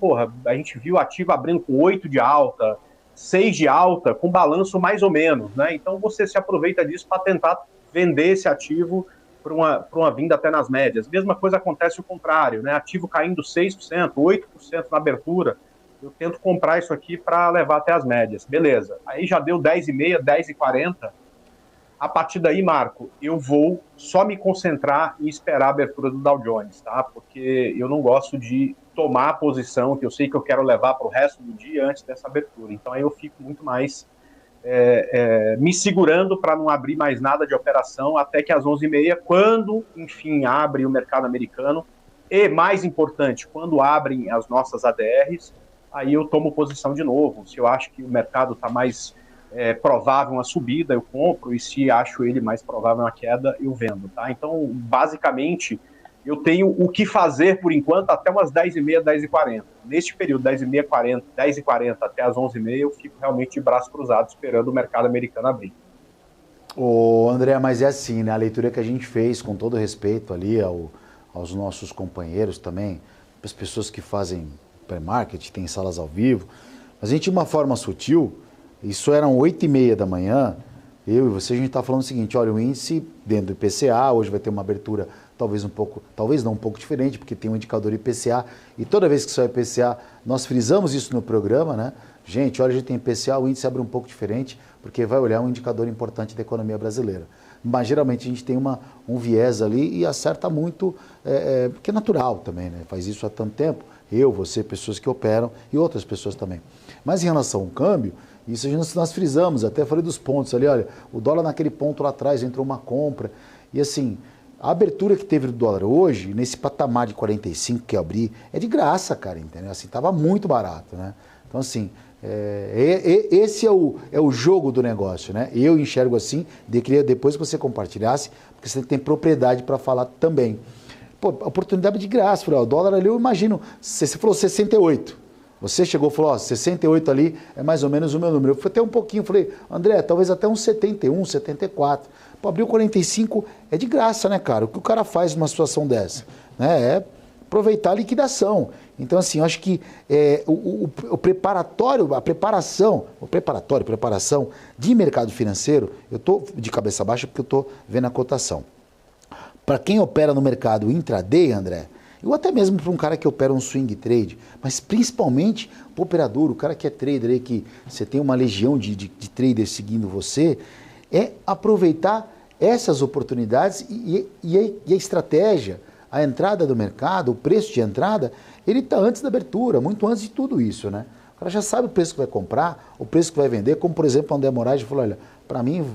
a gente viu ativo abrindo com 8 de alta, 6 de alta, com balanço mais ou menos, né? Então você se aproveita disso para tentar vender esse ativo para uma vinda até nas médias. Mesma coisa acontece o contrário, né? Ativo caindo 6%, 8% na abertura, eu tento comprar isso aqui para levar até as médias. Beleza, aí já deu 10h30, 10h40, a partir daí, Marco, eu vou só me concentrar em esperar a abertura do Dow Jones, tá? Porque eu não gosto de tomar a posição que eu sei que eu quero levar para o resto do dia antes dessa abertura. Então aí eu fico muito mais me segurando para não abrir mais nada de operação até que às 11h30, quando, enfim, abre o mercado americano, e mais importante, quando abrem as nossas ADRs, aí eu tomo posição de novo. Se eu acho que o mercado está mais provável uma subida, eu compro, e se acho ele mais provável uma queda, eu vendo, tá? Então, basicamente, eu tenho o que fazer, por enquanto, até umas 10h30, 10h40. Neste período, 10h40 até as 11h30, eu fico realmente de braço cruzado, esperando o mercado americano abrir. Ô, André, mas é assim, né? A leitura que a gente fez, com todo respeito ali aos nossos companheiros também, as pessoas que fazem pré-market, tem salas ao vivo, mas a gente, de uma forma sutil, isso eram 8h30 da manhã, eu e você, a gente está falando o seguinte, olha, o índice dentro do IPCA, hoje vai ter uma abertura talvez não um pouco diferente, porque tem um indicador IPCA, e toda vez que sai IPCA, nós frisamos isso no programa, né? Gente, olha, a gente tem IPCA, o índice abre um pouco diferente, porque vai olhar um indicador importante da economia brasileira. Mas geralmente a gente tem um viés ali e acerta muito, porque é natural também, né? Faz isso há tanto tempo, eu, você, pessoas que operam e outras pessoas também. Mas em relação ao câmbio, isso nós frisamos, até falei dos pontos ali, olha, o dólar naquele ponto lá atrás entrou uma compra, e assim, A abertura que teve do dólar hoje, nesse patamar de 45 que eu abri, é de graça, cara, entendeu? Assim, tava muito barato, né? Então, assim, esse é o jogo do negócio, né? Eu enxergo assim, queria depois que você compartilhasse, porque você tem propriedade para falar também. Pô, oportunidade de graça, falei, ó, o dólar ali eu imagino, você falou 68, você chegou e falou, ó, 68 ali é mais ou menos o meu número. Eu fui até um pouquinho, falei, André, talvez até uns 71, 74. Pô, abrir o 45 é de graça, né, cara? O que o cara faz numa situação dessa? Né? É aproveitar a liquidação. Então, assim, eu acho que o preparatório, a preparação de mercado financeiro, eu estou de cabeça baixa porque eu estou vendo a cotação. Para quem opera no mercado intraday, André, ou até mesmo para um cara que opera um swing trade, mas principalmente o operador, o cara que é trader aí, que você tem uma legião de traders seguindo você, é aproveitar essas oportunidades e a estratégia, a entrada do mercado, o preço de entrada, ele está antes da abertura, muito antes de tudo isso, né? O cara já sabe o preço que vai comprar, o preço que vai vender, como por exemplo o André Moraes falou, olha, para mim,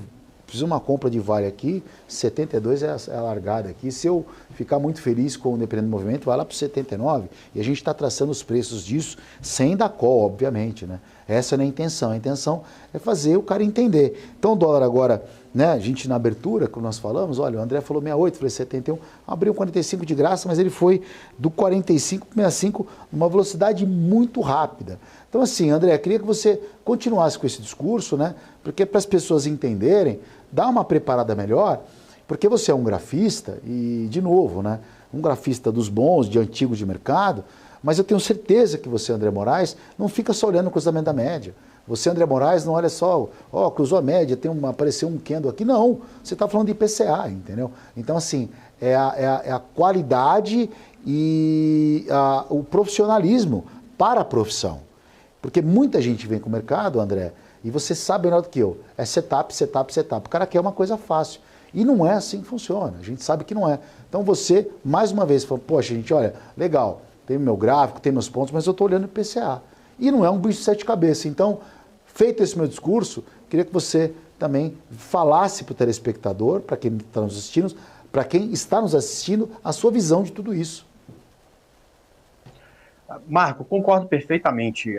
fiz uma compra de Vale aqui, 72 é a largada aqui, se eu ficar muito feliz com o dependendo do movimento, vai lá para o 79, e a gente está traçando os preços disso, sem dar call, obviamente, né? Essa não é a intenção é fazer o cara entender. Então o dólar agora, né, a gente na abertura, como nós falamos, olha, o André falou 68, falei 71, abriu 45 de graça, mas ele foi do 45 para 65 numa velocidade muito rápida. Então assim, André, queria que você continuasse com esse discurso, né, porque para as pessoas entenderem, dá uma preparada melhor, porque você é um grafista e, de novo, né, um grafista dos bons, de antigos de mercado, mas eu tenho certeza que você, André Moraes, não fica só olhando o cruzamento da média. Você, André Moraes, não olha só, ó, cruzou a média, apareceu um candle aqui. Não, você está falando de IPCA, entendeu? Então, assim, é a qualidade e o profissionalismo para a profissão. Porque muita gente vem com o mercado, André, e você sabe melhor do que eu, é setup. O cara quer uma coisa fácil. E não é assim que funciona, a gente sabe que não é. Então você, mais uma vez, fala, poxa, gente, olha, legal, tem meu gráfico, tem meus pontos, mas eu estou olhando o IPCA. E não é um bicho de sete cabeças. Então, feito esse meu discurso, queria que você também falasse para o telespectador, para quem está nos assistindo, a sua visão de tudo isso. Marco, concordo perfeitamente.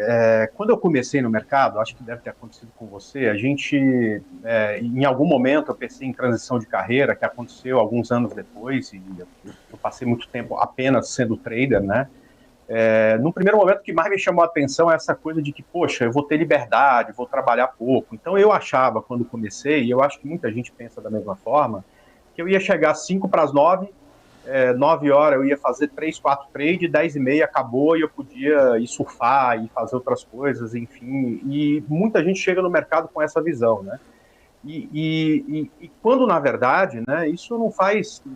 Quando eu comecei no mercado, acho que deve ter acontecido com você, a gente, em algum momento, eu pensei em transição de carreira, que aconteceu alguns anos depois, e eu passei muito tempo apenas sendo trader, né? No primeiro momento, o que mais me chamou a atenção é essa coisa de que, poxa, eu vou ter liberdade, vou trabalhar pouco. Então eu achava, quando comecei, e eu acho que muita gente pensa da mesma forma, que eu ia chegar às 5 para as 9, 9 horas eu ia fazer 3, 4 trades, 10 e meia acabou e eu podia ir surfar e fazer outras coisas, enfim. E muita gente chega no mercado com essa visão, né? E quando, na verdade, né, isso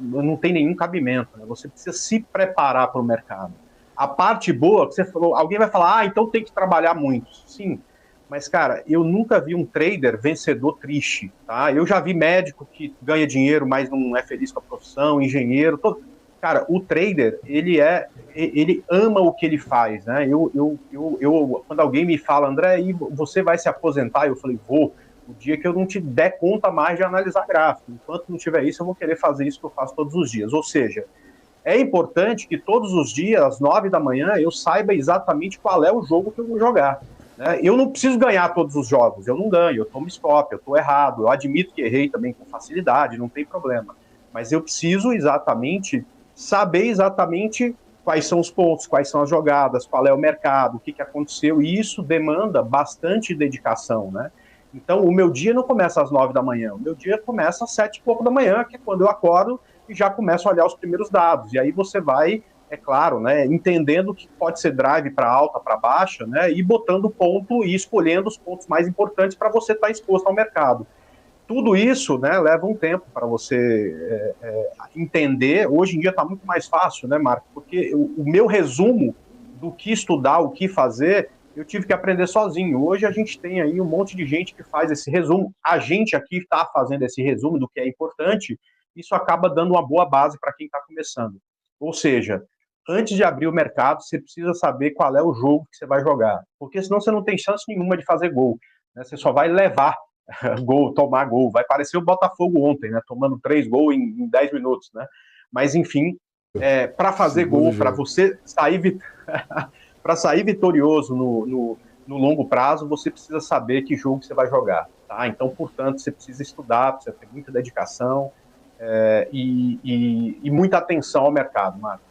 não tem nenhum cabimento, né? Você precisa se preparar para o mercado. A parte boa, que você falou, alguém vai falar, então tem que trabalhar muito. Sim, mas, cara, eu nunca vi um trader vencedor triste, tá? Eu já vi médico que ganha dinheiro, mas não é feliz com a profissão, engenheiro, todo. Cara, o trader, ele ama o que ele faz, né? Quando alguém me fala, André, e você vai se aposentar? Eu falei, vou. O dia que eu não te der conta mais de analisar gráfico. Enquanto não tiver isso, eu vou querer fazer isso que eu faço todos os dias. Ou seja, é importante que todos os dias, às 9 da manhã, eu saiba exatamente qual é o jogo que eu vou jogar. Né? Eu não preciso ganhar todos os jogos, eu não ganho, eu tomo stop, eu estou errado, eu admito que errei também com facilidade, não tem problema. Mas eu preciso saber exatamente quais são os pontos, quais são as jogadas, qual é o mercado, o que aconteceu, e isso demanda bastante dedicação, né? Então, o meu dia não começa às 9 da manhã, o meu dia começa às 7 e pouco da manhã, que é quando eu acordo e já começo a olhar os primeiros dados. E aí você vai, é claro, né, entendendo que pode ser drive para alta, para baixa, né, e botando ponto e escolhendo os pontos mais importantes para você estar exposto ao mercado. Tudo isso, né, leva um tempo para você entender. Hoje em dia está muito mais fácil, né, Marco? Porque o meu resumo do que estudar, o que fazer, eu tive que aprender sozinho. Hoje a gente tem aí um monte de gente que faz esse resumo. A gente aqui está fazendo esse resumo do que é importante. Isso acaba dando uma boa base para quem está começando. Ou seja, antes de abrir o mercado, você precisa saber qual é o jogo que você vai jogar. Porque senão você não tem chance nenhuma de fazer gol. Né? Você só vai levar tomar gol. Vai parecer o Botafogo ontem, né? Tomando 3 gols em 10 minutos, né? Mas, enfim, para fazer gol, para você sair, para sair vitorioso no longo prazo, você precisa saber que jogo você vai jogar, tá? Então, portanto, você precisa estudar, precisa ter muita dedicação e muita atenção ao mercado, Marco.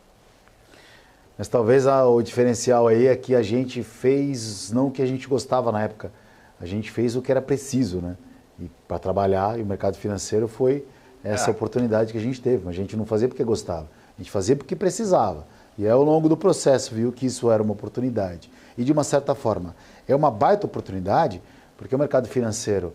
Mas talvez o diferencial aí é que a gente fez não o que a gente gostava na época, a gente fez o que era preciso, né? E para trabalhar, e o mercado financeiro foi essa oportunidade que a gente teve. Mas a gente não fazia porque gostava, a gente fazia porque precisava. E ao longo do processo viu que isso era uma oportunidade. E de uma certa forma, é uma baita oportunidade, porque o mercado financeiro,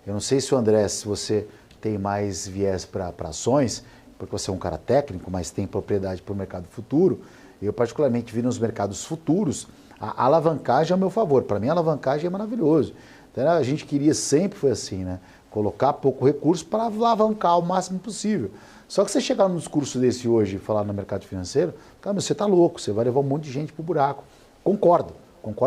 eu não sei se o André, se você tem mais viés para ações, porque você é um cara técnico, mas tem propriedade para o mercado futuro. Eu particularmente vi nos mercados futuros a alavancagem ao meu favor. Para mim a alavancagem é maravilhoso. Então, a gente queria, sempre foi assim, né? Colocar pouco recurso para alavancar o máximo possível. Só que você chegar num discurso desse hoje e falar no mercado financeiro, cara, você está louco, você vai levar um monte de gente para o buraco. Concordo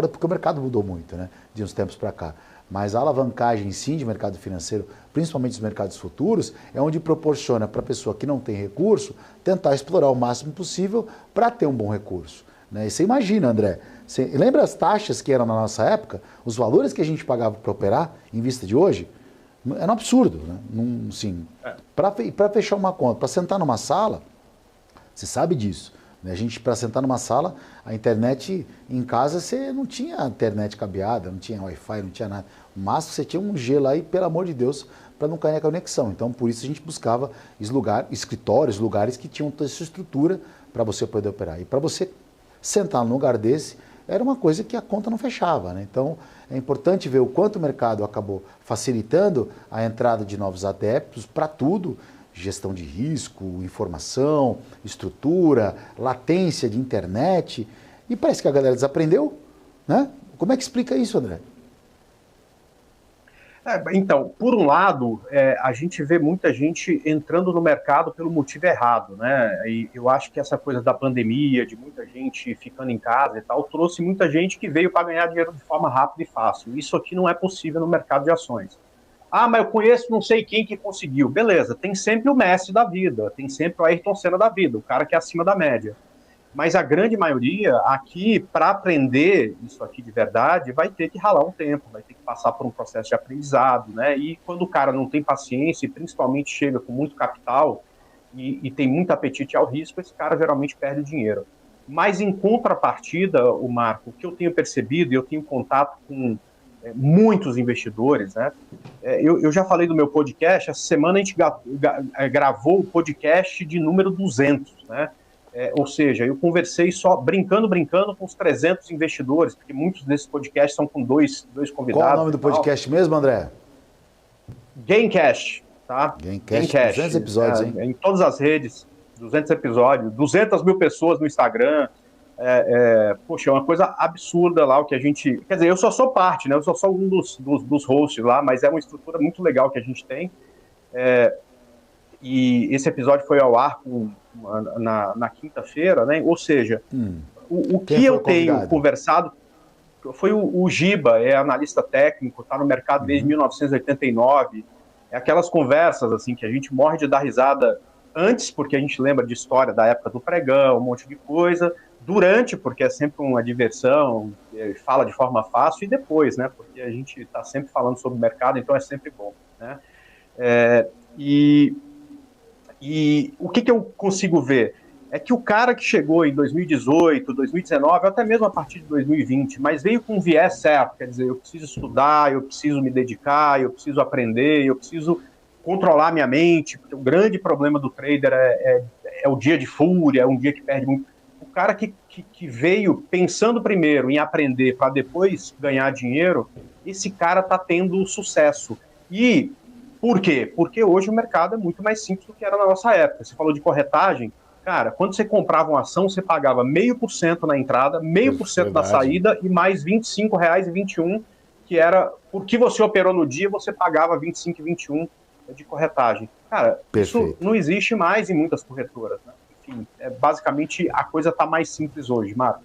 porque o mercado mudou muito, né? De uns tempos para cá. Mas a alavancagem sim de mercado financeiro, principalmente os mercados futuros, é onde proporciona para a pessoa que não tem recurso tentar explorar o máximo possível para ter um bom recurso. Né? E você imagina, André, você lembra as taxas que eram na nossa época? Os valores que a gente pagava para operar em vista de hoje? Era um absurdo. Né? Para fechar uma conta, para sentar numa sala, você sabe disso. A gente, para sentar numa sala, a internet em casa, você não tinha internet cabeada, não tinha Wi-Fi, não tinha nada. O máximo você tinha um G lá e, pelo amor de Deus, para não cair na conexão. Então, por isso a gente buscava escritórios, lugares que tinham toda essa estrutura para você poder operar. E para você sentar num lugar desse, era uma coisa que a conta não fechava. Né? Então, é importante ver o quanto o mercado acabou facilitando a entrada de novos adeptos para tudo, gestão de risco, informação, estrutura, latência de internet, e parece que a galera desaprendeu, né? Como é que explica isso, André? Então, por um lado, a gente vê muita gente entrando no mercado pelo motivo errado, né? E eu acho que essa coisa da pandemia, de muita gente ficando em casa e tal, trouxe muita gente que veio para ganhar dinheiro de forma rápida e fácil. Isso aqui não é possível no mercado de ações. Ah, mas eu conheço não sei quem que conseguiu. Beleza, tem sempre o Messi da vida, tem sempre o Ayrton Senna da vida, o cara que é acima da média. Mas a grande maioria aqui, para aprender isso aqui de verdade, vai ter que ralar um tempo, vai ter que passar por um processo de aprendizado, né? E quando o cara não tem paciência e principalmente chega com muito capital e tem muito apetite ao risco, esse cara geralmente perde dinheiro. Mas em contrapartida, o Marco, o que eu tenho percebido, e eu tenho contato com muitos investidores, né? Eu já falei do meu podcast, essa semana a gente gravou o podcast de número 200, né? Ou seja, eu conversei só brincando com os 300 investidores, porque muitos desses podcasts são com dois convidados. Qual é o nome do podcast mesmo, André? Gamecast, tá? Gamecast, 200 episódios, hein? Em todas as redes, 200 episódios, 200 mil pessoas no Instagram. Poxa, é uma coisa absurda lá o que a gente... Quer dizer, eu só sou parte, né? Eu sou só um dos hosts lá, mas é uma estrutura muito legal que a gente tem. E esse episódio foi ao ar na quinta-feira, né? Ou seja, o que eu tenho conversado foi o Giba, é analista técnico, está no mercado desde 1989. É aquelas conversas assim que a gente morre de dar risada antes, porque a gente lembra de história da época do pregão, um monte de coisa. Durante, porque é sempre uma diversão, fala de forma fácil, e depois, né? Porque a gente está sempre falando sobre o mercado, então é sempre bom, né? E o que eu consigo ver? É que o cara que chegou em 2018, 2019, ou até mesmo a partir de 2020, mas veio com um viés certo, quer dizer, eu preciso estudar, eu preciso me dedicar, eu preciso aprender, eu preciso controlar minha mente, porque o grande problema do trader é o dia de fúria, é um dia que perde muito. O cara que veio pensando primeiro em aprender para depois ganhar dinheiro, esse cara está tendo sucesso. E por quê? Porque hoje o mercado é muito mais simples do que era na nossa época. Você falou de corretagem. Cara, quando você comprava uma ação, você pagava 0,5% na entrada, 0,5% na saída e mais R$ 25,21, que era, porque você operou no dia, você pagava 25,21 de corretagem. Cara, isso não existe mais em muitas corretoras, né? Enfim, basicamente a coisa está mais simples hoje, Marco.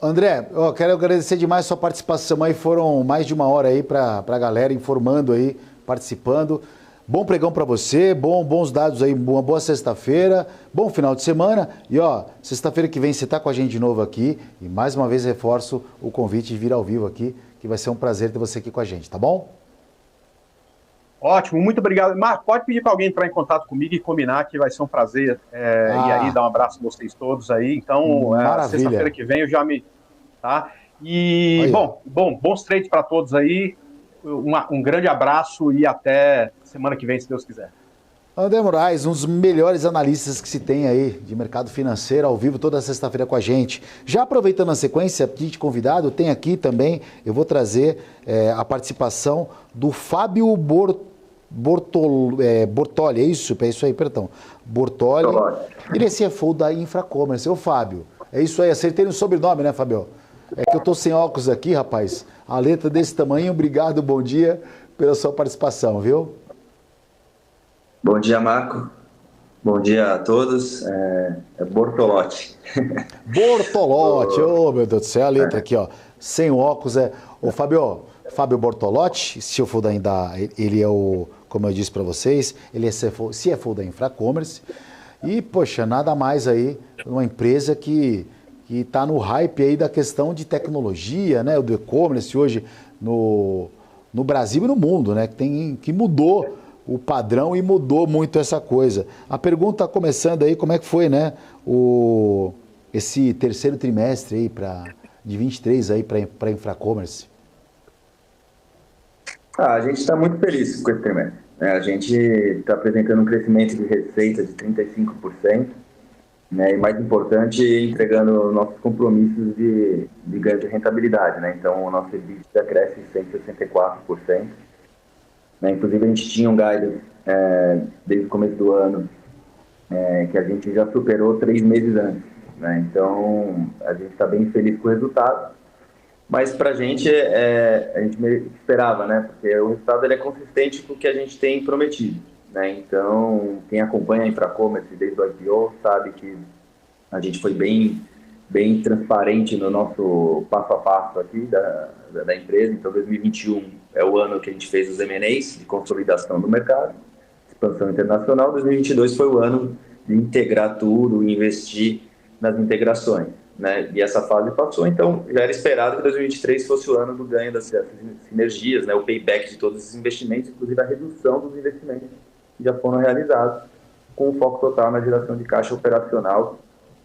André, eu quero agradecer demais a sua participação aí, foram mais de 1 hora aí para a galera informando aí, participando. Bom pregão para você, bons dados aí, uma boa sexta-feira, bom final de semana. E ó, sexta-feira que vem você está com a gente de novo aqui e mais uma vez reforço o convite de vir ao vivo aqui, que vai ser um prazer ter você aqui com a gente, tá bom? Ótimo, muito obrigado. Marco, pode pedir para alguém entrar em contato comigo e combinar, que vai ser um prazer. E aí, dar um abraço a vocês todos aí. Então, sexta-feira que vem eu já me... Tá? E, bons trades para todos aí. Um grande abraço e até semana que vem, se Deus quiser. André Moraes, um dos melhores analistas que se tem aí de mercado financeiro, ao vivo toda sexta-feira com a gente. Já aproveitando a sequência, de convidado, tem aqui também, eu vou trazer a participação do Fábio Bortoli, é isso aí, perdão. Bortoli. Ele é CFO da Infracommerce. Ô, Fábio, é isso aí, acertei no sobrenome, né, Fábio? É que eu tô sem óculos aqui, rapaz. A letra desse tamanho, obrigado, bom dia pela sua participação, viu? Bom dia, Marco. Bom dia a todos. É Bortolotti. Bortolotti, meu Deus do céu, a letra aqui, ó. Sem óculos Ô, Fábio Bortolotti, CFO ele é como eu disse para vocês, ele é CFO da Infracommerce. E, poxa, nada mais aí, uma empresa que está no hype aí da questão de tecnologia, né? Do e-commerce hoje no Brasil e no mundo, né? Que mudou o padrão e mudou muito essa coisa. A pergunta começando aí, como é que foi, né? Esse terceiro trimestre aí de 23 aí para a Infracommerce? A gente está muito feliz com esse trimestre. A gente está apresentando um crescimento de receita de 35%, né? E mais importante, entregando nossos compromissos de ganho de rentabilidade, né? Então, o nosso EBITDA cresce 164%. Né? Inclusive, a gente tinha um guidance desde o começo do ano, que a gente já superou 3 meses antes, né? Então, a gente está bem feliz com o resultado. Mas para a gente esperava, né? Porque o resultado ele é consistente com o que a gente tem prometido, né? Então, quem acompanha a Infracommerce desde o IPO sabe que a gente foi bem transparente no nosso passo a passo aqui da empresa. Então, 2021 é o ano que a gente fez os M&As de consolidação do mercado, expansão internacional. 2022 foi o ano de integrar tudo, investir nas integrações, né? E essa fase passou, então já era esperado que 2023 fosse o ano do ganho das sinergias, né? O payback de todos esses investimentos, inclusive a redução dos investimentos que já foram realizados, com o foco total na geração de caixa operacional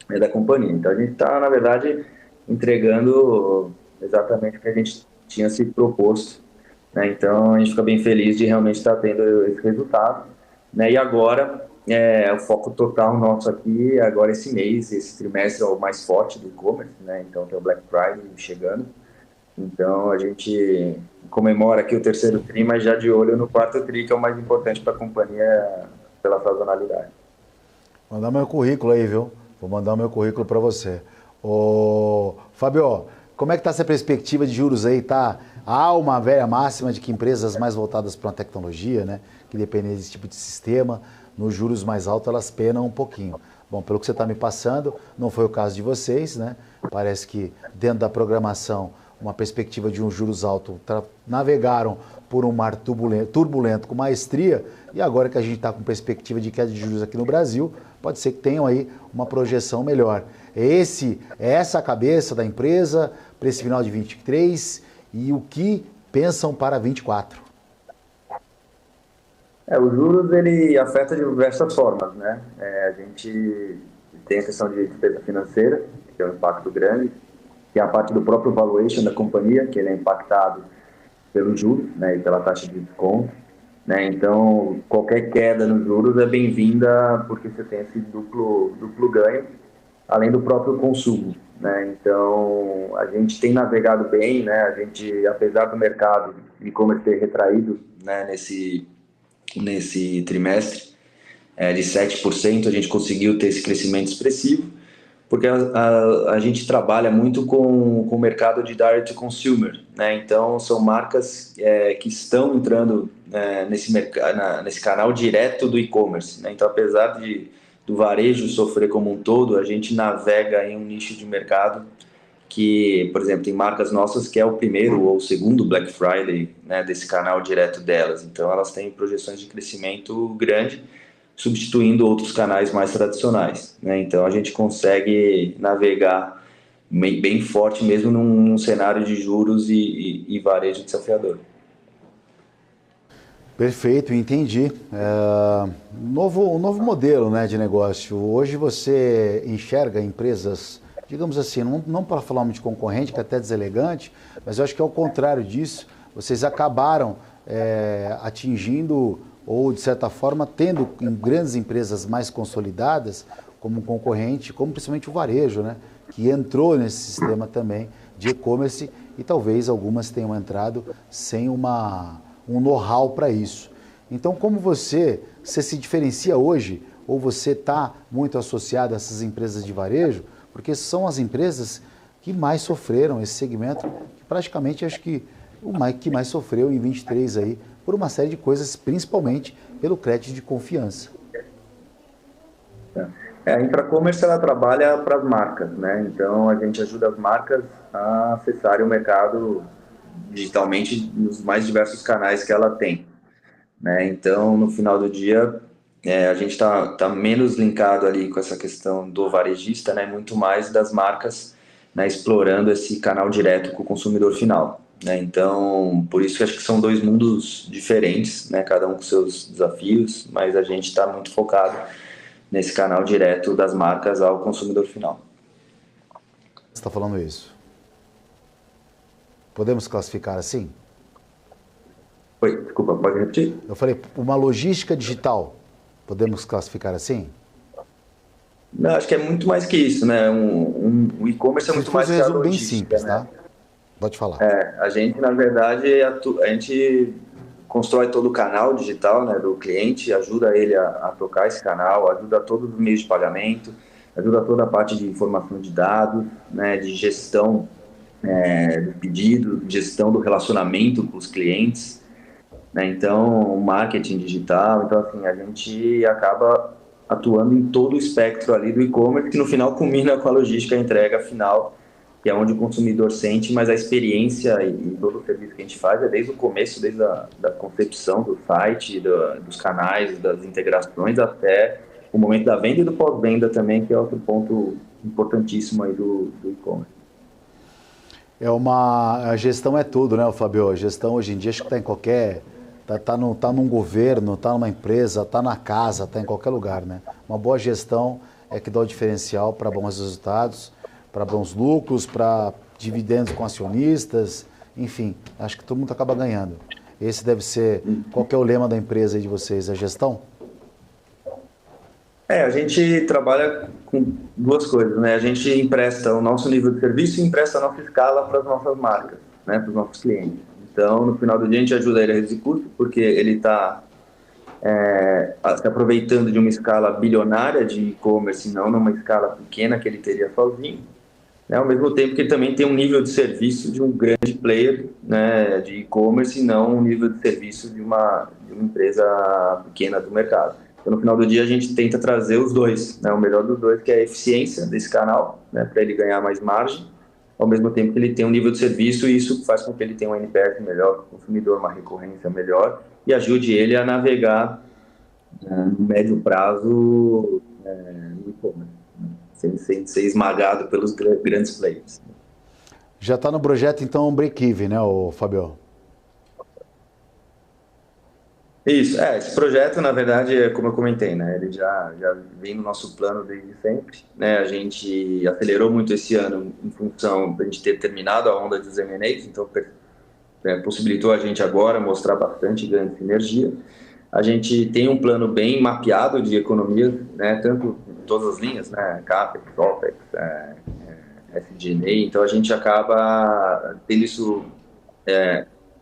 da companhia. Então a gente está, na verdade, entregando exatamente o que a gente tinha se proposto, né? Então a gente fica bem feliz de realmente estar tendo esse resultado, né? E agora o foco total nosso aqui, agora esse mês, esse trimestre é o mais forte do e-commerce, né? Então tem o Black Friday chegando, então a gente comemora aqui o terceiro tri, mas já de olho no quarto tri, que é o mais importante para a companhia pela sazonalidade. Mandar meu currículo aí, viu? Vou mandar o meu currículo para você. Ô, Fábio, como é que está essa perspectiva de juros aí? Há uma velha máxima de que empresas mais voltadas para a tecnologia, né, que dependem desse tipo de sistema, nos juros mais altos elas penam um pouquinho. Bom, pelo que você está me passando, não foi o caso de vocês, né? Parece que dentro da programação, uma perspectiva de um juros alto, navegaram por um mar turbulento com maestria, e agora que a gente está com perspectiva de queda de juros aqui no Brasil, pode ser que tenham aí uma projeção melhor. É essa a cabeça da empresa para esse final de 23 e o que pensam para 24? Os juros, ele afeta de diversas formas, né? A gente tem a questão de despesa financeira, que é um impacto grande, que é a parte do próprio valuation da companhia, que ele é impactado pelo juros, né, e pela taxa de desconto, né? Então, qualquer queda nos juros é bem-vinda porque você tem esse duplo ganho, além do próprio consumo, né? Então, a gente tem navegado bem, né? A gente, apesar do mercado de e-commerce ter retraído, né, nesse trimestre de 7%, a gente conseguiu ter esse crescimento expressivo, porque a gente trabalha muito com o mercado de direct to consumer, né? Então são marcas que estão entrando nesse canal direto do e-commerce, né? Então, apesar do varejo sofrer como um todo, a gente navega em um nicho de mercado que, por exemplo, tem marcas nossas que é o primeiro ou o segundo Black Friday, né, desse canal direto delas. Então, elas têm projeções de crescimento grande, substituindo outros canais mais tradicionais, né? Então, a gente consegue navegar bem forte mesmo num cenário de juros e varejo desafiador. Perfeito, entendi. Um novo modelo, né, de negócio. Hoje você enxerga empresas, digamos assim, não para falar de concorrente, que é até deselegante, mas eu acho que é o contrário disso. Vocês acabaram atingindo ou, de certa forma, tendo grandes empresas mais consolidadas como concorrente, como principalmente o varejo, né, que entrou nesse sistema também de e-commerce e talvez algumas tenham entrado sem um know-how para isso. Então, como você se diferencia hoje, ou você está muito associado a essas empresas de varejo, porque são as empresas que mais sofreram esse segmento, que praticamente acho que o que mais sofreu em 23 aí, por uma série de coisas, principalmente pelo crédito de confiança. A Infracommerce, ela trabalha para as marcas, né? Então, a gente ajuda as marcas a acessarem o mercado digitalmente nos mais diversos canais que ela tem, né? Então, no final do dia, a gente está menos linkado ali com essa questão do varejista, né? Muito mais das marcas, né, explorando esse canal direto com o consumidor final, né? Então, por isso que acho que são dois mundos diferentes, né? Cada um com seus desafios, mas a gente está muito focado nesse canal direto das marcas ao consumidor final. Você está falando isso? Podemos classificar assim? Oi, desculpa, pode repetir? Eu falei, uma logística digital, podemos classificar assim? Não, acho que é muito mais que isso, né? O e-commerce é muito mais que a logística, bem simples, né? Tá? Pode falar. A gente, na verdade, a gente constrói todo o canal digital, né, do cliente, ajuda ele a tocar esse canal, ajuda todos os meios de pagamento, ajuda toda a parte de informação de dados, né, de gestão do pedido, gestão do relacionamento com os clientes, né, então, marketing digital. Então, assim, a gente acaba atuando em todo o espectro ali do e-commerce, que no final culmina com a logística, a entrega final, que é onde o consumidor sente, mas a experiência e todo o serviço que a gente faz é desde o começo, desde da concepção do site, dos canais, das integrações, até o momento da venda e do pós-venda também, que é outro ponto importantíssimo aí do e-commerce. A gestão é tudo, né, Fabio? A gestão hoje em dia acho que está em qualquer... Está num governo, está numa empresa, está na casa, está em qualquer lugar, né? Uma boa gestão é que dá o diferencial para bons resultados, para bons lucros, para dividendos com acionistas, enfim, acho que todo mundo acaba ganhando. Esse deve ser, qual que é o lema da empresa aí de vocês, a gestão? A gente trabalha com duas coisas, né? A gente empresta o nosso nível de serviço e empresta a nossa escala para as nossas marcas, né? Para os nossos clientes. Então, no final do dia, a gente ajuda ele a reduzir custo, porque ele está se aproveitando de uma escala bilionária de e-commerce, não numa escala pequena que ele teria sozinho, né? Ao mesmo tempo que ele também tem um nível de serviço de um grande player, né, de e-commerce, e não um nível de serviço de uma empresa pequena do mercado. Então, no final do dia, a gente tenta trazer os dois, né, o melhor dos dois, que é a eficiência desse canal, né, para ele ganhar mais margem, ao mesmo tempo que ele tem um nível de serviço, e isso faz com que ele tenha um NPS melhor, o consumidor uma recorrência melhor, e ajude ele a navegar no médio prazo no e-commerce, sem ser esmagado pelos grandes players. Já está no projeto, então, um break-even, né, Fabio? Isso, esse projeto, na verdade, como eu comentei, né, ele já vem no nosso plano desde sempre, né, a gente acelerou muito esse ano em função da gente ter terminado a onda dos M&As, então possibilitou a gente agora mostrar bastante ganho de sinergia. A gente tem um plano bem mapeado de economia, né, tanto em todas as linhas, né, CAPEX, OPEX, SG&A, então a gente acaba tendo isso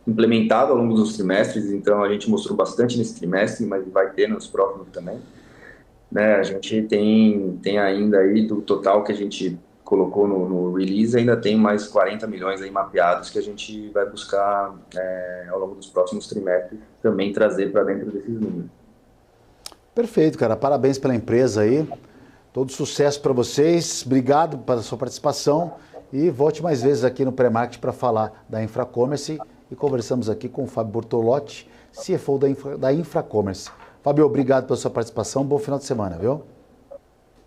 implementado ao longo dos trimestres, então a gente mostrou bastante nesse trimestre, mas vai ter nos próximos também, né? A gente tem ainda aí, do total que a gente colocou no release, ainda tem mais 40 milhões aí mapeados que a gente vai buscar ao longo dos próximos trimestres também trazer para dentro desses números. Perfeito, cara, parabéns pela empresa aí, todo sucesso para vocês, obrigado pela sua participação E volte mais vezes aqui no Pré-Market para falar da Infracommerce. E conversamos aqui com o Fábio Bortolotti, CFO da Infracommerce. Fábio, obrigado pela sua participação. Bom final de semana, viu?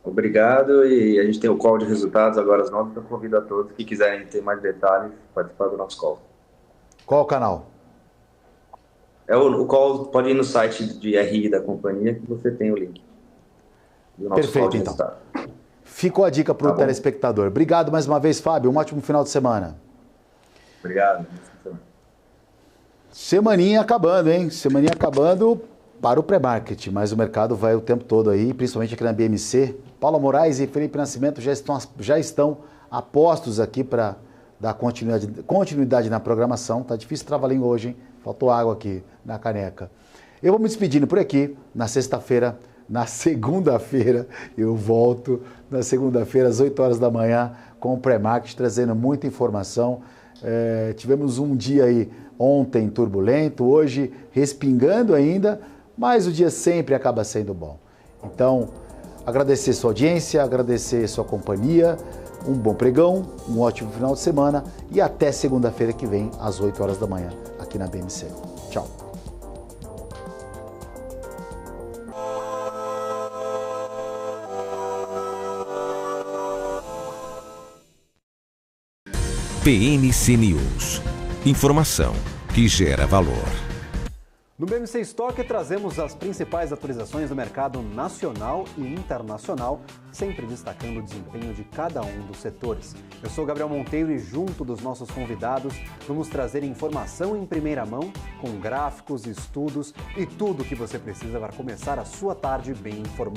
Obrigado, e a gente tem o call de resultados agora às 9, então convido a todos que quiserem ter mais detalhes participar do nosso call. Qual o canal? O call pode ir no site de RI da companhia que você tem o link do nosso call de resultados. Ficou a dica para o telespectador. Obrigado mais uma vez, Fábio. Um ótimo final de semana. Obrigado. Semaninha acabando, hein? Semaninha acabando para o pré-market, mas o mercado vai o tempo todo aí, principalmente aqui na BMC. Paula Moraes e Felipe Nascimento já estão apostos aqui para dar continuidade na programação. Tá difícil travar a língua hoje, hein? Faltou água aqui na caneca. Eu vou me despedindo por aqui. Na segunda-feira, eu volto. Na segunda-feira, às 8 horas da manhã, com o pré-market, trazendo muita informação. Tivemos um dia aí ontem turbulento, hoje respingando ainda, mas o dia sempre acaba sendo bom. Então, agradecer sua audiência, agradecer sua companhia, um bom pregão, um ótimo final de semana e até segunda-feira que vem, às 8 horas da manhã, aqui na BMC. Tchau. BMC News. Informação que gera valor. No BMC Stock trazemos as principais atualizações do mercado nacional e internacional, sempre destacando o desempenho de cada um dos setores. Eu sou Gabriel Monteiro e junto dos nossos convidados vamos trazer informação em primeira mão, com gráficos, estudos e tudo o que você precisa para começar a sua tarde bem informado.